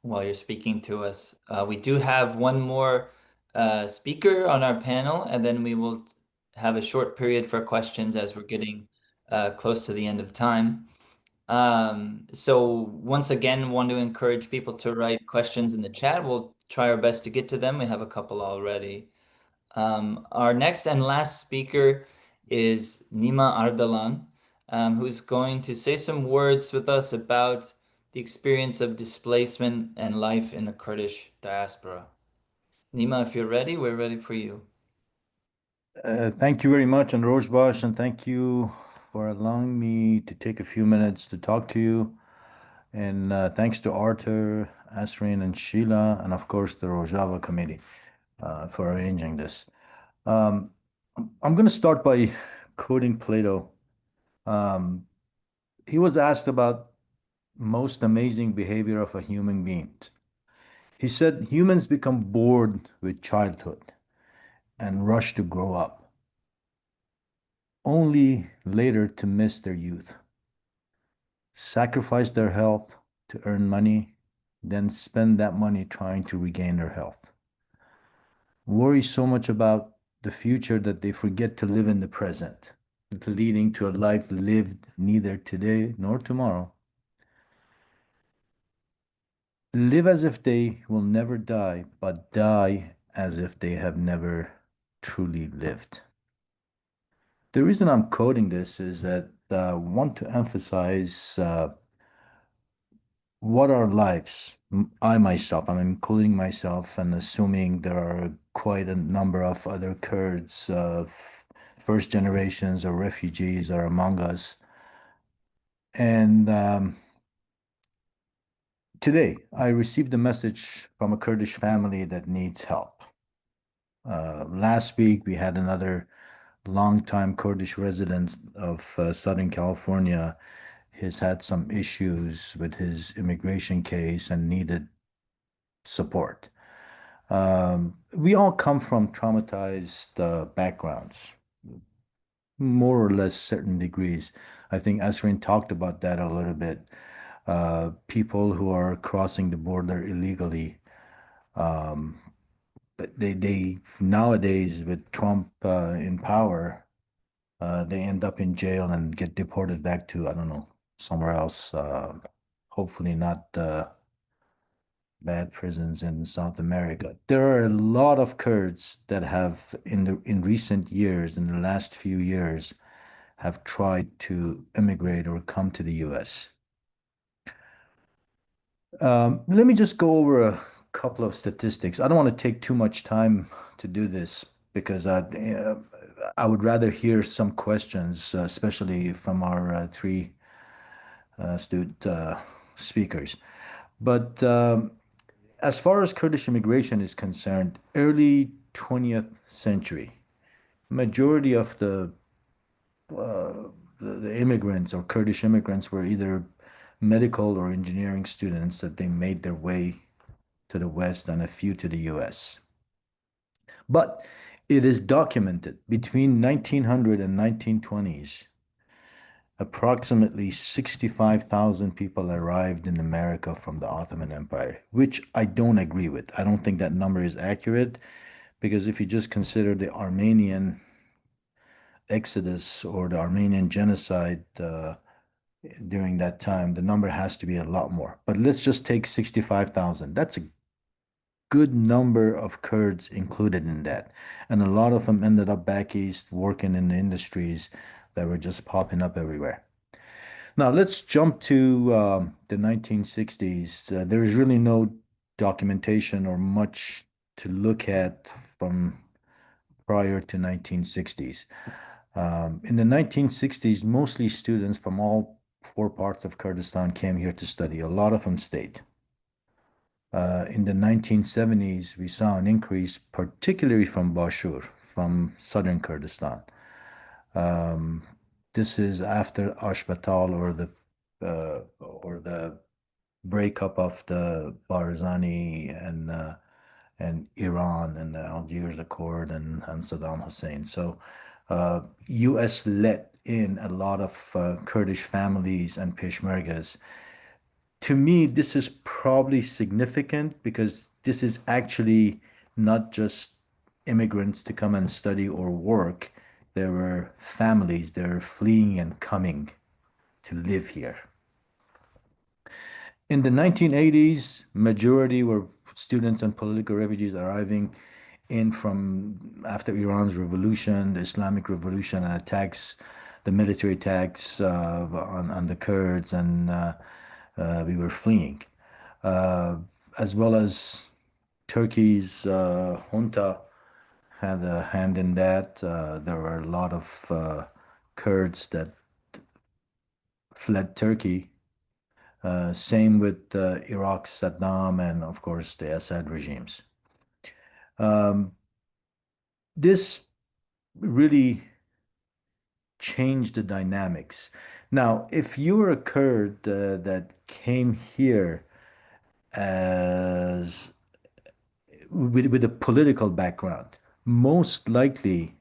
while you're speaking to us. We do have one more speaker on our panel, and then we will have a short period for questions as we're getting close to the end of time. So once again, want to encourage people to write questions in the chat. We'll try our best to get to them. We have a couple already. Our next and last speaker is Nima Ardalan, who's going to say some words with us about the experience of displacement and life in the Kurdish diaspora. Nima, if you're ready, we're ready for you. Thank you very much, and Rojbash, and thank you for allowing me to take a few minutes to talk to you. And thanks to Arthur, Esrin, and Sheila, and of course the Rojava committee for arranging this. I'm going to start by quoting Plato. He was asked about most amazing behavior of a human being. He said humans become bored with childhood and rush to grow up, only later to miss their youth, sacrifice their health to earn money, then spend that money trying to regain their health, worry so much about the future that they forget to live in the present, leading to a life lived neither today nor tomorrow. Live as if they will never die, but die as if they have never truly lived. The reason I'm quoting this is that I want to emphasize what our lives, I myself, I'm including myself and assuming there are quite a number of other Kurds of first generations or refugees are among us. And today I received a message from a Kurdish family that needs help. Last week we had another longtime Kurdish resident of Southern California. He's had some issues with his immigration case and needed support. We all come from traumatized backgrounds, more or less certain degrees. I think Esrin talked about that a little bit. People who are crossing the border illegally, but they nowadays with Trump in power, they end up in jail and get deported back to, I don't know, somewhere else. Hopefully not bad prisons in South America. There are a lot of Kurds that have in recent years, in the last few years, have tried to immigrate or come to the US. Let me just go over a couple of statistics. I don't want to take too much time to do this because I would rather hear some questions, especially from our three astute speakers. But as far as Kurdish immigration is concerned, early 20th century, majority of the immigrants or Kurdish immigrants were either medical or engineering students that they made their way to the West and a few to the US. But it is documented between 1900 and 1920s, approximately 65,000 people arrived in America from the Ottoman Empire, which I don't agree with. I don't think that number is accurate because if you just consider the Armenian exodus or the Armenian genocide during that time, the number has to be a lot more. But let's just take 65,000. That's a good number of Kurds included in that. And a lot of them ended up back east working in the industries that were just popping up everywhere. Now, let's jump to the 1960s. There is really no documentation or much to look at from prior to 1960s. In the 1960s, mostly students from all four parts of Kurdistan came here to study. A lot of them stayed. In the 1970s, we saw an increase, particularly from Bashur, from southern Kurdistan. This is after Ashbatal or the breakup of the Barzani and Iran and the Algiers Accord and Saddam Hussein. So U.S. let in a lot of Kurdish families and Peshmergas. To me, this is probably significant because this is actually not just immigrants to come and study or work. There were families, they're fleeing and coming to live here. In the 1980s, majority were students and political refugees arriving in from after Iran's revolution, the Islamic Revolution, and attacks, the military attacks on the Kurds, and we were fleeing, as well as Turkey's junta had a hand in that. There were a lot of Kurds that fled Turkey. Same with Iraq's Saddam and, of course, the Assad regimes. This really changed the dynamics. Now, if you were a Kurd that came here as with a political background, most likely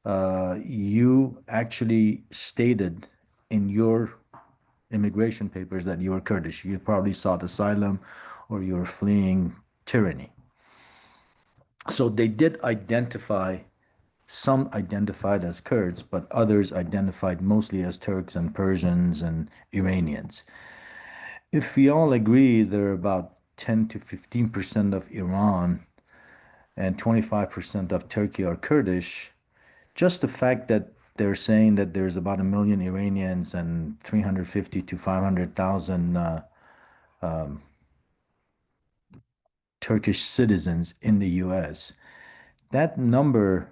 you actually stated in your immigration papers that you were Kurdish. You probably sought asylum or you were fleeing tyranny. So they did identify, some identified as Kurds, but others identified mostly as Turks and Persians and Iranians. If we all agree there are about 10 to 15% of Iran and 25% of Turkey are Kurdish, just the fact that they're saying that there's about 1 million Iranians and 350 to 500,000 Turkish citizens in the US, that number,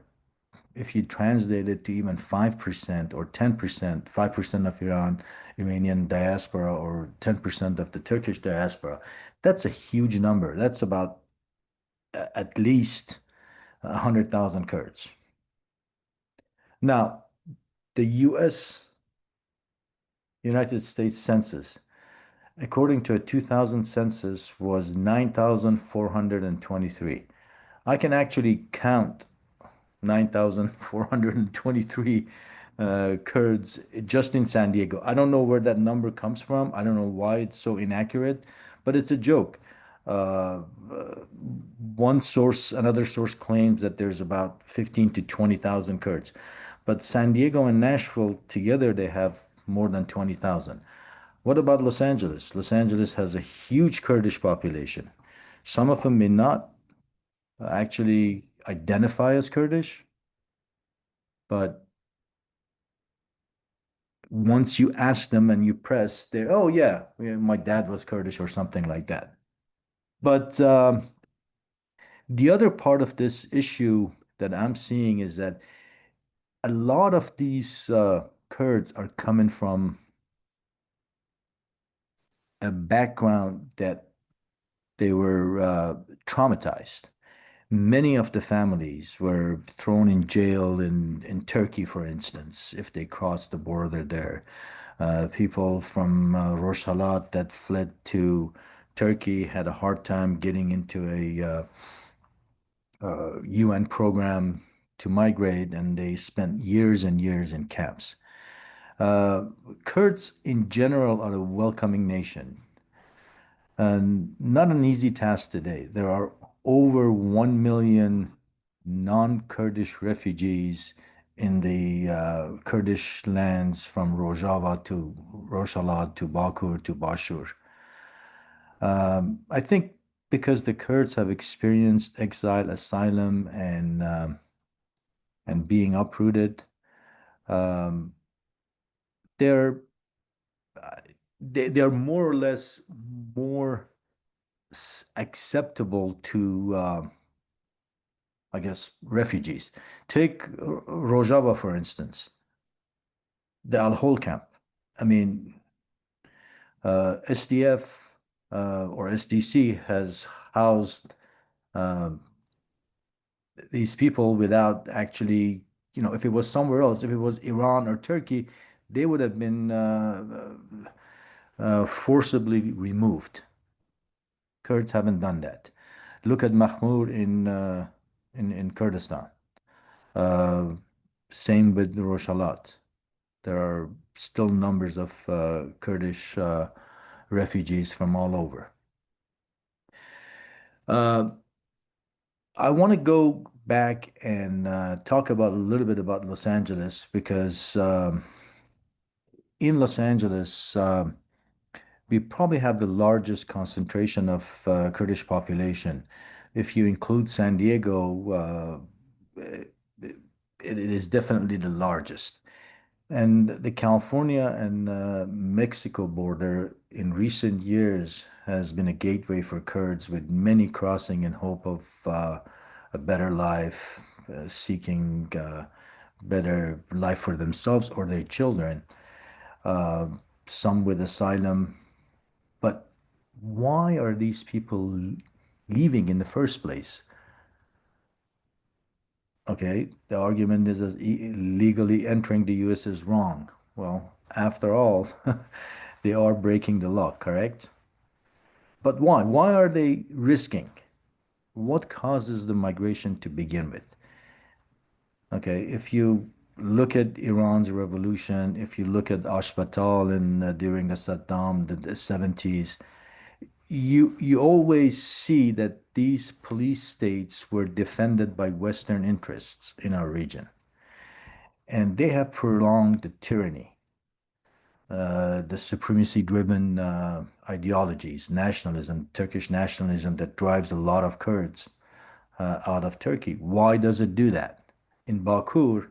if you translate it to even 5% or 10%, 5% of Iranian diaspora or 10% of the Turkish diaspora, that's a huge number. That's about at least 100,000 Kurds. Now, the United States Census, according to a 2000 census, was 9,423. I can actually count 9,423 Kurds just in San Diego. I don't know where that number comes from. I don't know why it's so inaccurate, but it's a joke. One source, another source claims that there's about 15 to 20,000 Kurds, but San Diego and Nashville together, they have more than 20,000. What about Los Angeles? Los Angeles has a huge Kurdish population. Some of them may not actually identify as Kurdish, but once you ask them and you press, they're, oh yeah, my dad was Kurdish or something like that. But the other part of this issue that I'm seeing is that a lot of these Kurds are coming from a background that they were traumatized. Many of the families were thrown in jail in Turkey, for instance, if they crossed the border there. People from Rojhilat that fled to Turkey had a hard time getting into a UN program to migrate, and they spent years and years in camps. Uh, Kurds in general are a welcoming nation, and not an easy task today. There are over 1 million non-Kurdish refugees in the Kurdish lands from Rojava to Rojhilat to Bakur to Bashur. I think because the Kurds have experienced exile, asylum, and being uprooted, um, they're they're more or less more acceptable to, I guess, refugees. Take Rojava, for instance, the Al-Hol camp. I mean, SDF or SDC has housed um, these people without actually, if it was somewhere else, if it was Iran or Turkey, they would have been forcibly removed. Kurds haven't done that. Look at Mahmud in Kurdistan. Uh, Same with Rojhelat. There are still numbers of Kurdish refugees from all over. I want to go back and talk about a little bit about Los Angeles because in Los Angeles, we probably have the largest concentration of Kurdish population. If you include San Diego, it is definitely the largest. And the California and Mexico border in recent years has been a gateway for Kurds, with many crossing in hope of a better life, seeking better life for themselves or their children. Uh, some with asylum. But why are these people leaving in the first place? Okay, the argument is as legally entering the US is wrong. Well, after all, they are breaking the law, correct? But why? Why are they risking? What causes the migration to begin with? Okay, if you look at Iran's revolution, if you look at Ashbatal in during the Saddam, the 70s, you always see that these police states were defended by Western interests in our region, and they have prolonged the tyranny, the supremacy-driven ideologies, nationalism, Turkish nationalism that drives a lot of Kurds out of Turkey. Why does it do that? In Bakur,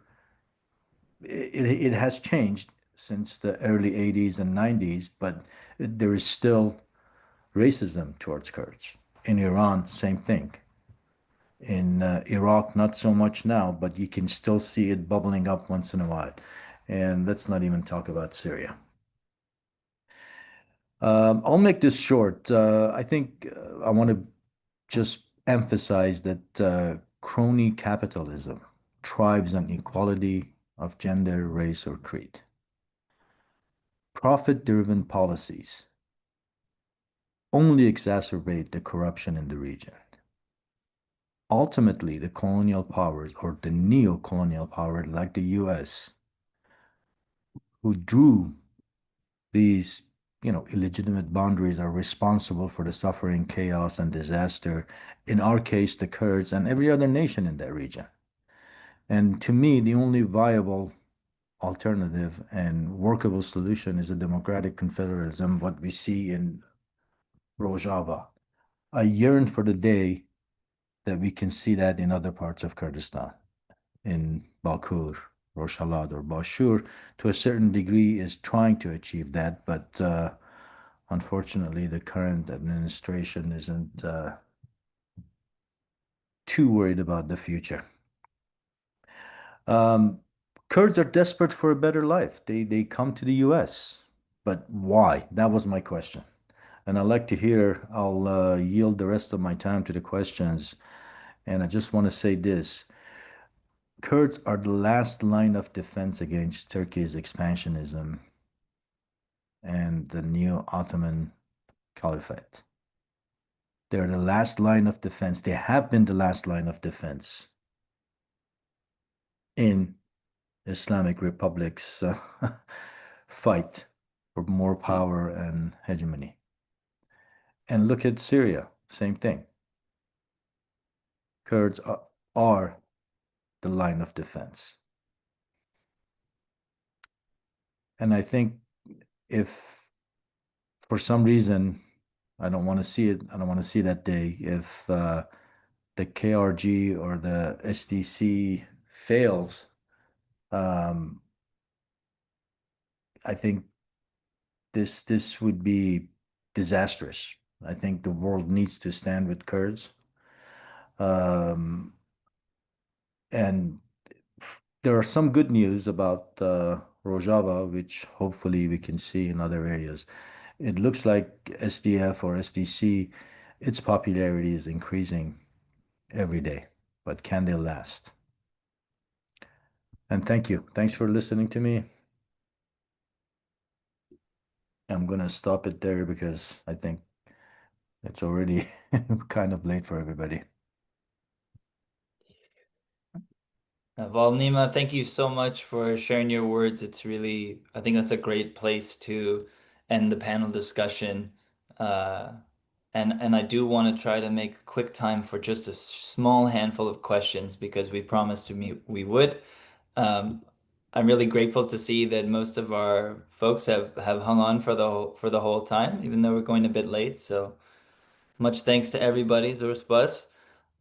it has changed since the early 80s and 90s, but there is still racism towards Kurds. In Iran, same thing. In Iraq, not so much now, but you can still see it bubbling up once in a while. And let's not even talk about Syria. I'll make this short. I think I want to just emphasize that crony capitalism thrives on equality of gender, race, or creed. Profit-driven policies only exacerbate the corruption in the region. Ultimately, the colonial powers or the neo-colonial power like the US, who drew these, illegitimate boundaries, are responsible for the suffering, chaos, and disaster, in our case, the Kurds and every other nation in that region. And to me, the only viable alternative and workable solution is a democratic confederalism, what we see in Rojava. I yearn for the day that we can see that in other parts of Kurdistan, in Bakur, Rojhilat, or Bashur, to a certain degree is trying to achieve that, but unfortunately, the current administration isn't too worried about the future. Kurds are desperate for a better life. They come to the US, but why? That was my question. And I'd like to hear, I'll yield the rest of my time to the questions. And I just want to say this. Kurds are the last line of defense against Turkey's expansionism and the new Ottoman Caliphate. They're the last line of defense. They have been the last line of defense in Islamic Republic's fight for more power and hegemony. And look at Syria, same thing. Kurds are the line of defense. And I think if for some reason, I don't want to see it, I don't want to see that day, if the KRG or the SDC fails, I think this would be disastrous. I think the world needs to stand with Kurds. And there are some good news about Rojava, which hopefully we can see in other areas. It looks like SDF or SDC, its popularity is increasing every day, but can they last? And thank you. Thanks for listening to me. I'm going to stop it there because I think it's already kind of late for everybody. Nima, thank you so much for sharing your words. It's really, I think that's a great place to end the panel discussion. And I do want to try to make quick time for just a small handful of questions because we promised we would. I'm really grateful to see that most of our folks have hung on for the whole time, even though we're going a bit late. So much thanks to everybody, Zurspas.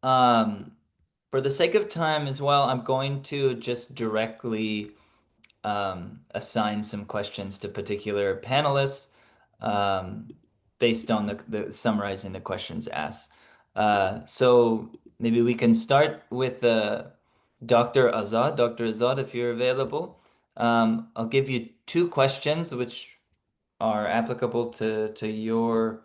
For the sake of time as well, I'm going to just directly assign some questions to particular panelists based on the summarizing the questions asked. So maybe we can start with Dr. Azad. Dr. Azad, if you're available. I'll give you two questions which are applicable to your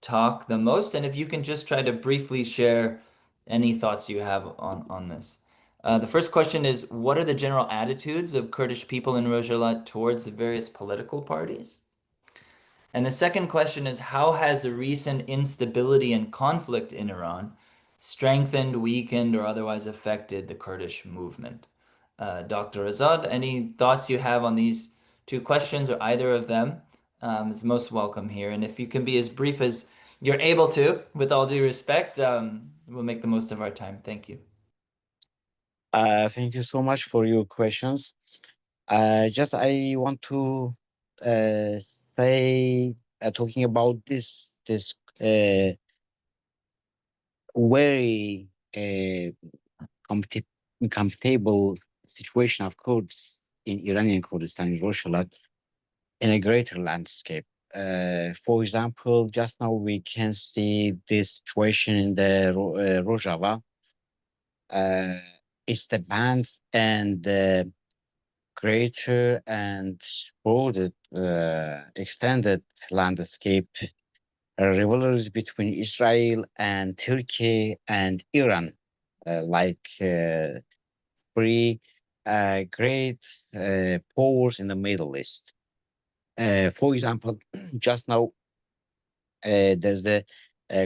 talk the most, and if you can just try to briefly share any thoughts you have on this. The first question is, what are the general attitudes of Kurdish people in Rojhelat towards the various political parties? And the second question is, how has the recent instability and conflict in Iran strengthened, weakened, or otherwise affected the Kurdish movement? Dr. Azad, any thoughts you have on these two questions or either of them is most welcome here. And if you can be as brief as you're able to, with all due respect, we'll make the most of our time. Thank you. Thank you so much for your questions. Just I want to say, talking about this very comfortable situation of Kurds in Iranian Kurdistan, in Rojhilat, in a greater landscape. For example, just now we can see this situation in the Rojava. It's the bands and the greater and broader extended landscape rivalries between Israel and Turkey and Iran, like three great powers in the Middle East. For example, just now there's a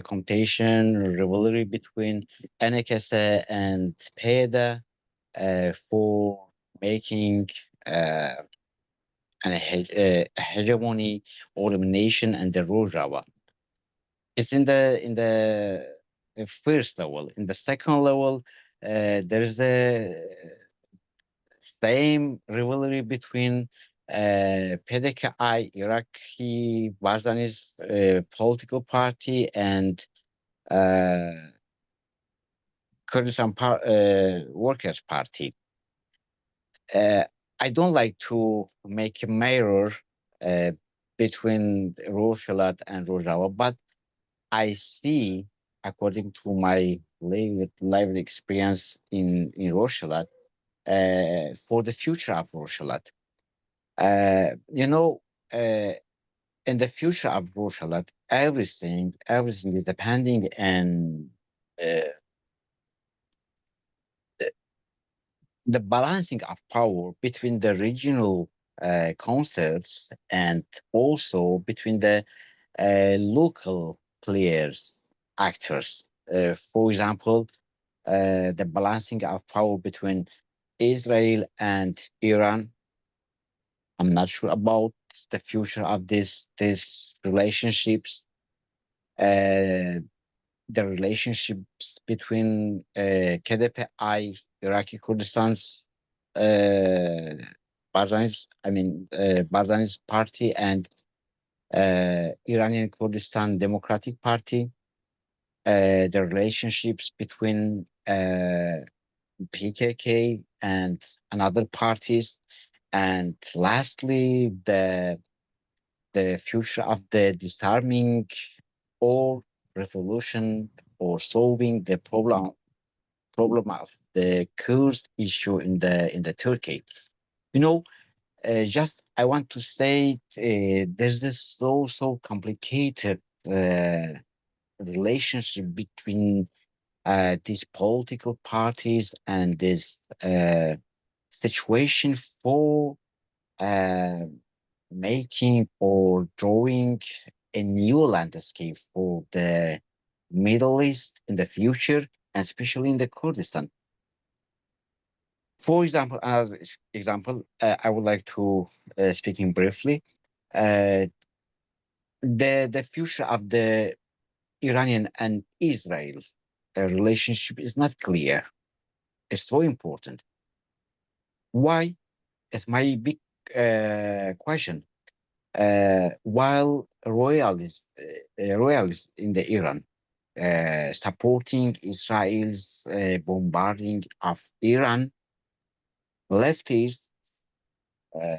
competition rivalry between NKS and PEDA for making a hegemony or domination and the Rojava. It's in the first level. In the second level, there's a same rivalry between PDKI, Iraqi Barzani's political party, and Kurdistan Workers' Party. I don't like to make a mirror between Rojhilat and Rojava, but I see, according to my lived experience in Rojhilat, for the future of Rojhilat. You know, in the future of Rojhilat, everything is depending on uh, the balancing of power between the regional concerts and also between the local players, actors. For example, the balancing of power between Israel and Iran. I'm not sure about the future of these relationships. The relationships between KDP-I, Iraqi Kurdistan's Barzani's party, and Iranian Kurdistan Democratic Party, the relationships between PKK and another parties, and lastly, the future of the disarming or resolution or solving the problem of the Kurds issue in the Turkey. You know, just I want to say there's this so complicated relationship between these political parties and this situation for uh, making or drawing a new landscape for the Middle East in the future, and especially in the Kurdistan. For example, another example, I would like to speaking briefly, uh, the future of the Iranian and Israel's relationship is not clear. It's so important. Why? It's my big question. While royalists in the Iran supporting Israel's bombarding of Iran, leftists uh,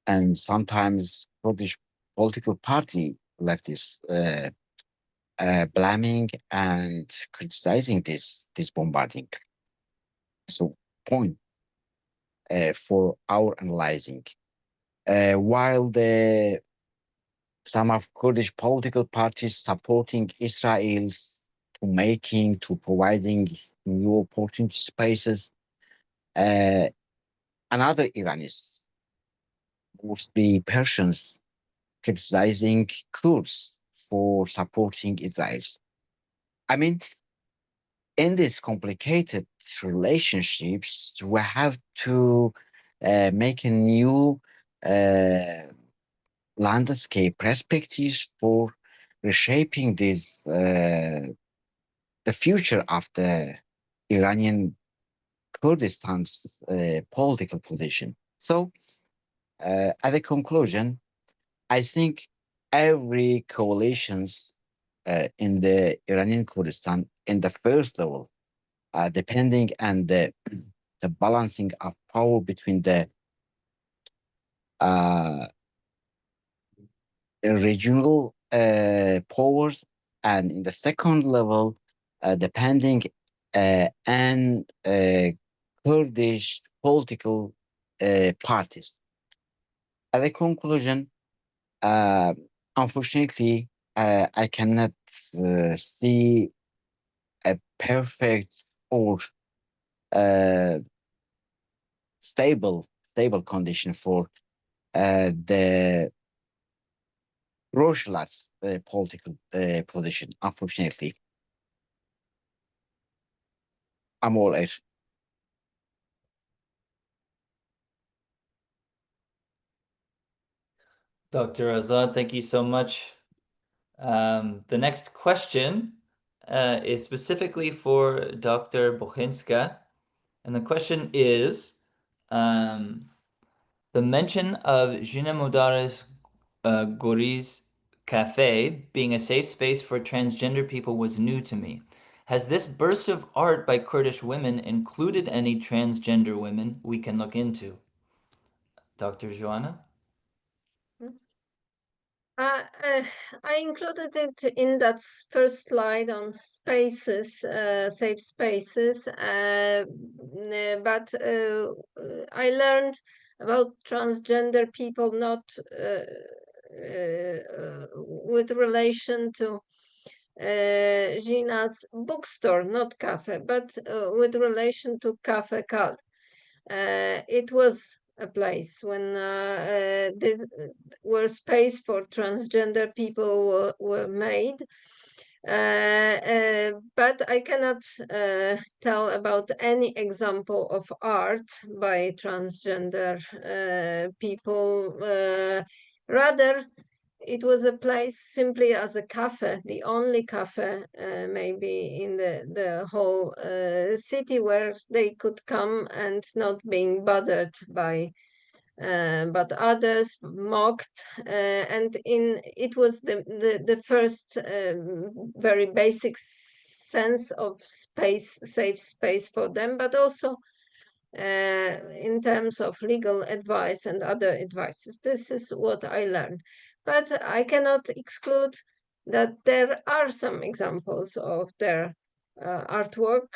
and sometimes Kurdish political party leftists blaming and criticizing this bombarding. So point for our analyzing. While the some of Kurdish political parties supporting Israel's to providing new opportunity spaces, uh, another Iranis, mostly Persians, criticizing Kurds for supporting Israel. I mean, in these complicated relationships, we have to make a new uh, landscape perspectives for reshaping the future of the Iranian Kurdistan's political position. So, at a conclusion, I think every coalitions in the Iranian Kurdistan in the first level, depending on the balancing of power between the uh, regional powers, and in the second level, depending on Kurdish political parties. At the conclusion, uh, unfortunately, I cannot see a perfect or uh, stable condition for the Rojhelat's political position. Unfortunately, I'm all out. Dr. Azad, thank you so much. The next question is specifically for Dr. Bochinska. And the question is, The mention of Jinemudaris Gori's cafe being a safe space for transgender people was new to me. Has this burst of art by Kurdish women included any transgender women we can look into? Dr. Joanna? I included it in that first slide on spaces, safe spaces, but I learned about transgender people not with relation to Gina's bookstore, not cafe, but with relation to Cafe Cal. It was a place when this where space for transgender people were made. But I cannot tell about any example of art by transgender people. Rather, it was a place simply as a cafe, the only cafe maybe in the whole city where they could come and not being bothered by but others mocked, and it was the first very basic sense of space, safe space for them, but also in terms of legal advice and other advices. This is what I learned. But I cannot exclude that there are some examples of their artwork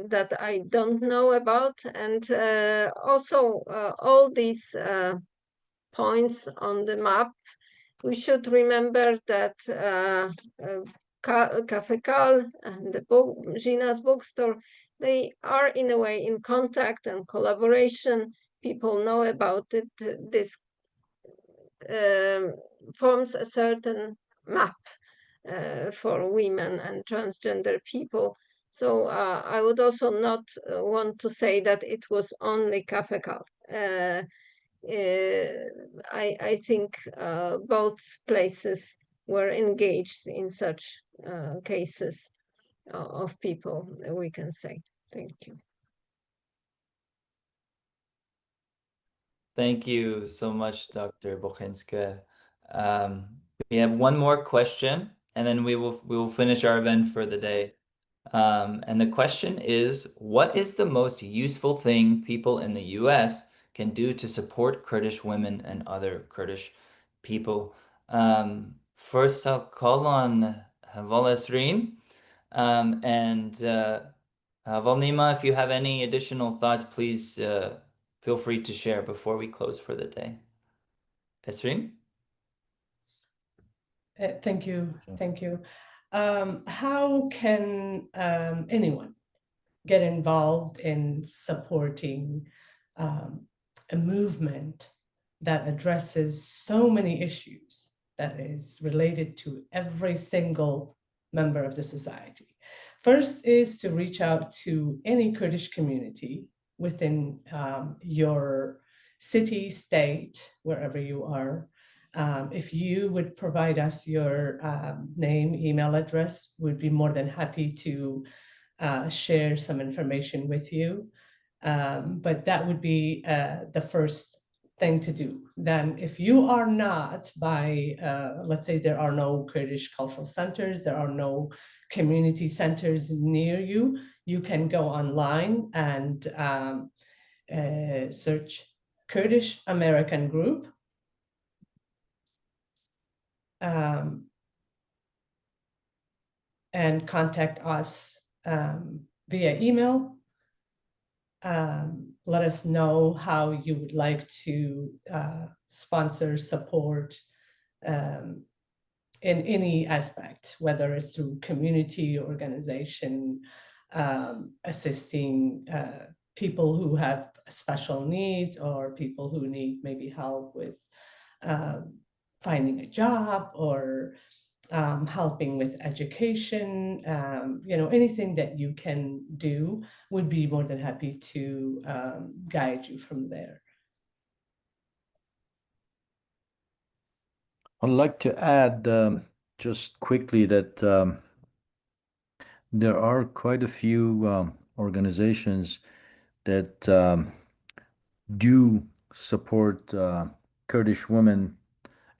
that I don't know about. And also all these points on the map, we should remember that Cafe Cal and the Gina's bookstore, they are in a way in contact and collaboration. People know about it. This forms a certain map for women and transgender people. So I would also not want to say that it was only Cafe Cal. I think both places were engaged in such cases of people, we can say. Thank you. Thank you so much, Dr. Bochenska. We have one more question, and then we will finish our event for the day. And the question is, what is the most useful thing people in the US can do to support Kurdish women and other Kurdish people? First, I'll call on Haval Esrin, and Haval Nima, if you have any additional thoughts, please feel free to share before we close for the day. Esrin? Thank you. Thank you. How can anyone get involved in supporting a movement that addresses so many issues that is related to every single member of the society? First is to reach out to any Kurdish community within your city, state, wherever you are. If you would provide us your name, email address, we'd be more than happy to share some information with you. But that would be the first thing to do. Then if you are not by, let's say there are no Kurdish cultural centers, there are no community centers near you, you can go online and search Kurdish American Group. And contact us via email. Let us know how you would like to sponsor, support in any aspect, whether it's through community organization, assisting people who have special needs, or people who need maybe help with finding a job, or helping with education, anything that you can do, would be more than happy to guide you from there. I'd like to add just quickly that there are quite a few organizations that do support Kurdish women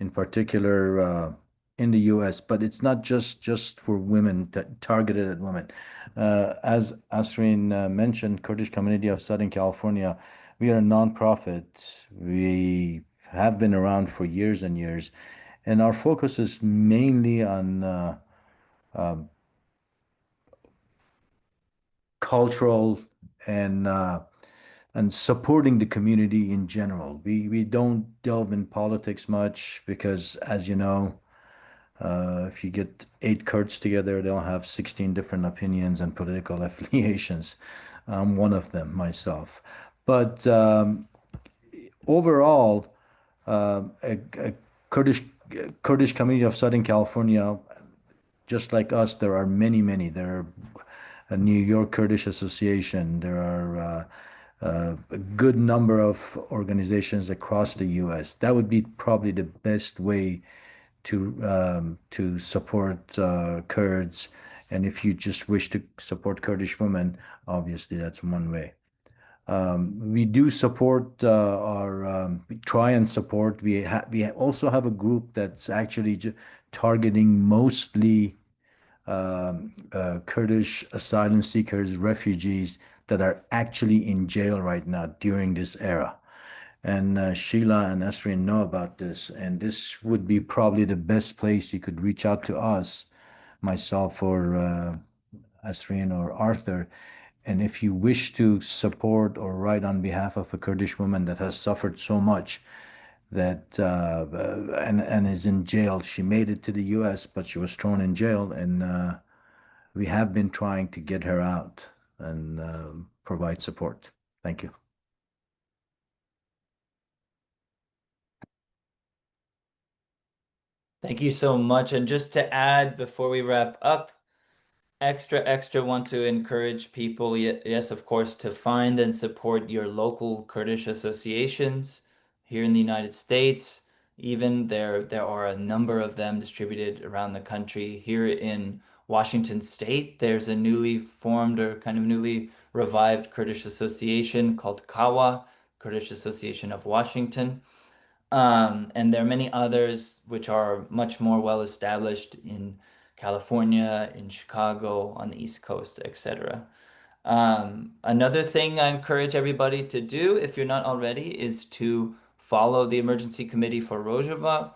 in particular in the U.S., but it's not just for women, targeted at women. As Esrin mentioned, Kurdish Community of Southern California, we are a nonprofit. We have been around for years and years, and our focus is mainly on cultural and supporting the community in general. We don't delve in politics much because, as you know, if you get 8 Kurds together, they'll have 16 different opinions and political affiliations. I'm one of them myself. But overall, a Kurdish community of Southern California, just like us, there are many. There are a New York Kurdish Association. There are a good number of organizations across the U.S. That would be probably the best way to support Kurds. And if you just wish to support Kurdish women, obviously that's one way. We do support we try and support. We also have a group that's actually targeting mostly Kurdish asylum seekers, refugees that are actually in jail right now during this era. And Sheila and Esrin know about this, and this would be probably the best place you could reach out to us, myself or Esrin or Arthur. And if you wish to support or write on behalf of a Kurdish woman that has suffered so much that and is in jail, she made it to the U.S., but she was thrown in jail, and we have been trying to get her out and provide support. Thank you. Thank you so much. And just to add before we wrap up, extra want to encourage people, yes, of course, to find and support your local Kurdish associations here in the United States. Even there are a number of them distributed around the country. Here in Washington State, there's a newly formed or kind of newly revived Kurdish association called KAWA, Kurdish Association of Washington. And there are many others which are much more well established in California, in Chicago, on the East Coast, etc. Another thing I encourage everybody to do, if you're not already, is to follow the Emergency Committee for Rojava.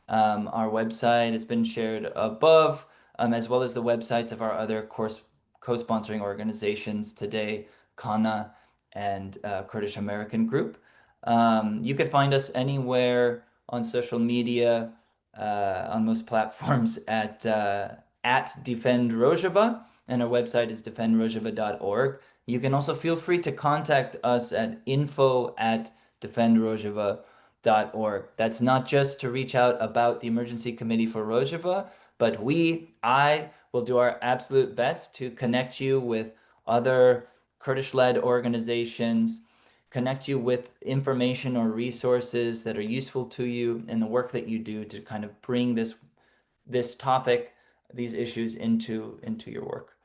Our website has been shared above, as well as the websites of our other co-sponsoring organizations today, KANA and Kurdish American Group. You could find us anywhere on social media, on most platforms at Defend Rojava, and our website is defendrojava.org. You can also feel free to contact us at info@defendrojava.org. That's not just to reach out about the Emergency Committee for Rojava, but I will do our absolute best to connect you with other Kurdish-led organizations, connect you with information or resources that are useful to you in the work that you do to kind of bring this topic, these issues into your work.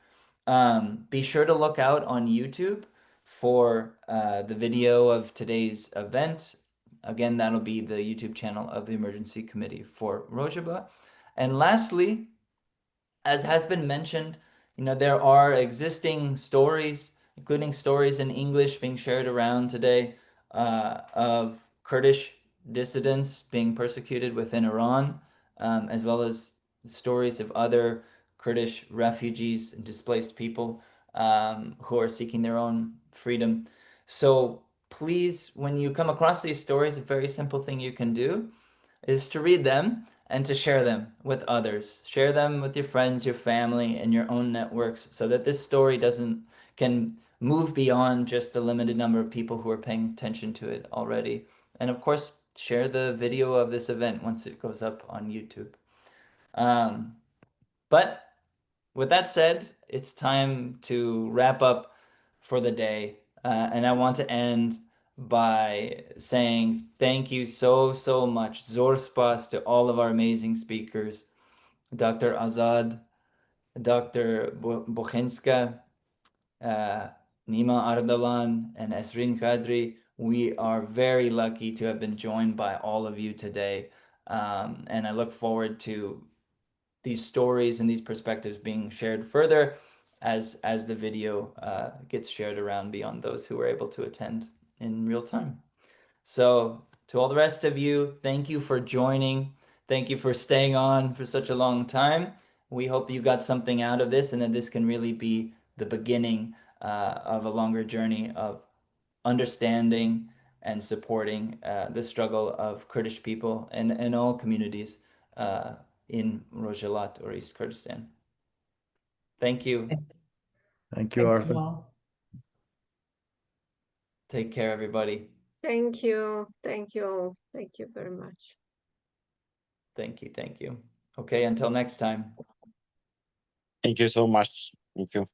Be sure to look out on YouTube for the video of today's event. Again, that'll be the YouTube channel of the Emergency Committee for Rojava. And lastly, as has been mentioned, there are existing stories, including stories in English being shared around today of Kurdish dissidents being persecuted within Iran, as well as stories of other Kurdish refugees and displaced people who are seeking their own freedom. So please, when you come across these stories, a very simple thing you can do is to read them and to share them with others. Share them with your friends, your family, and your own networks so that this story can move beyond just the limited number of people who are paying attention to it already. And of course, share the video of this event once it goes up on YouTube. But with that said, it's time to wrap up for the day. And I want to end by saying thank you so much. Zor spas to all of our amazing speakers. Dr. Azad, Dr. Bukhinska, Nima Ardalan, and Esrin Ghadri. We are very lucky to have been joined by all of you today. And I look forward to these stories and these perspectives being shared further as the video gets shared around beyond those who were able to attend in real time. So to all the rest of you, thank you for joining. Thank you for staying on for such a long time. We hope you got something out of this and that this can really be the beginning of a longer journey of understanding and supporting the struggle of Kurdish people and all communities in Rojhilat or East Kurdistan. Thank you. Thank you, Arthur. all. Take care, everybody. Thank you. Thank you all. Thank you very much. Thank you. Thank you. Okay, until next time. Thank you so much. Thank you.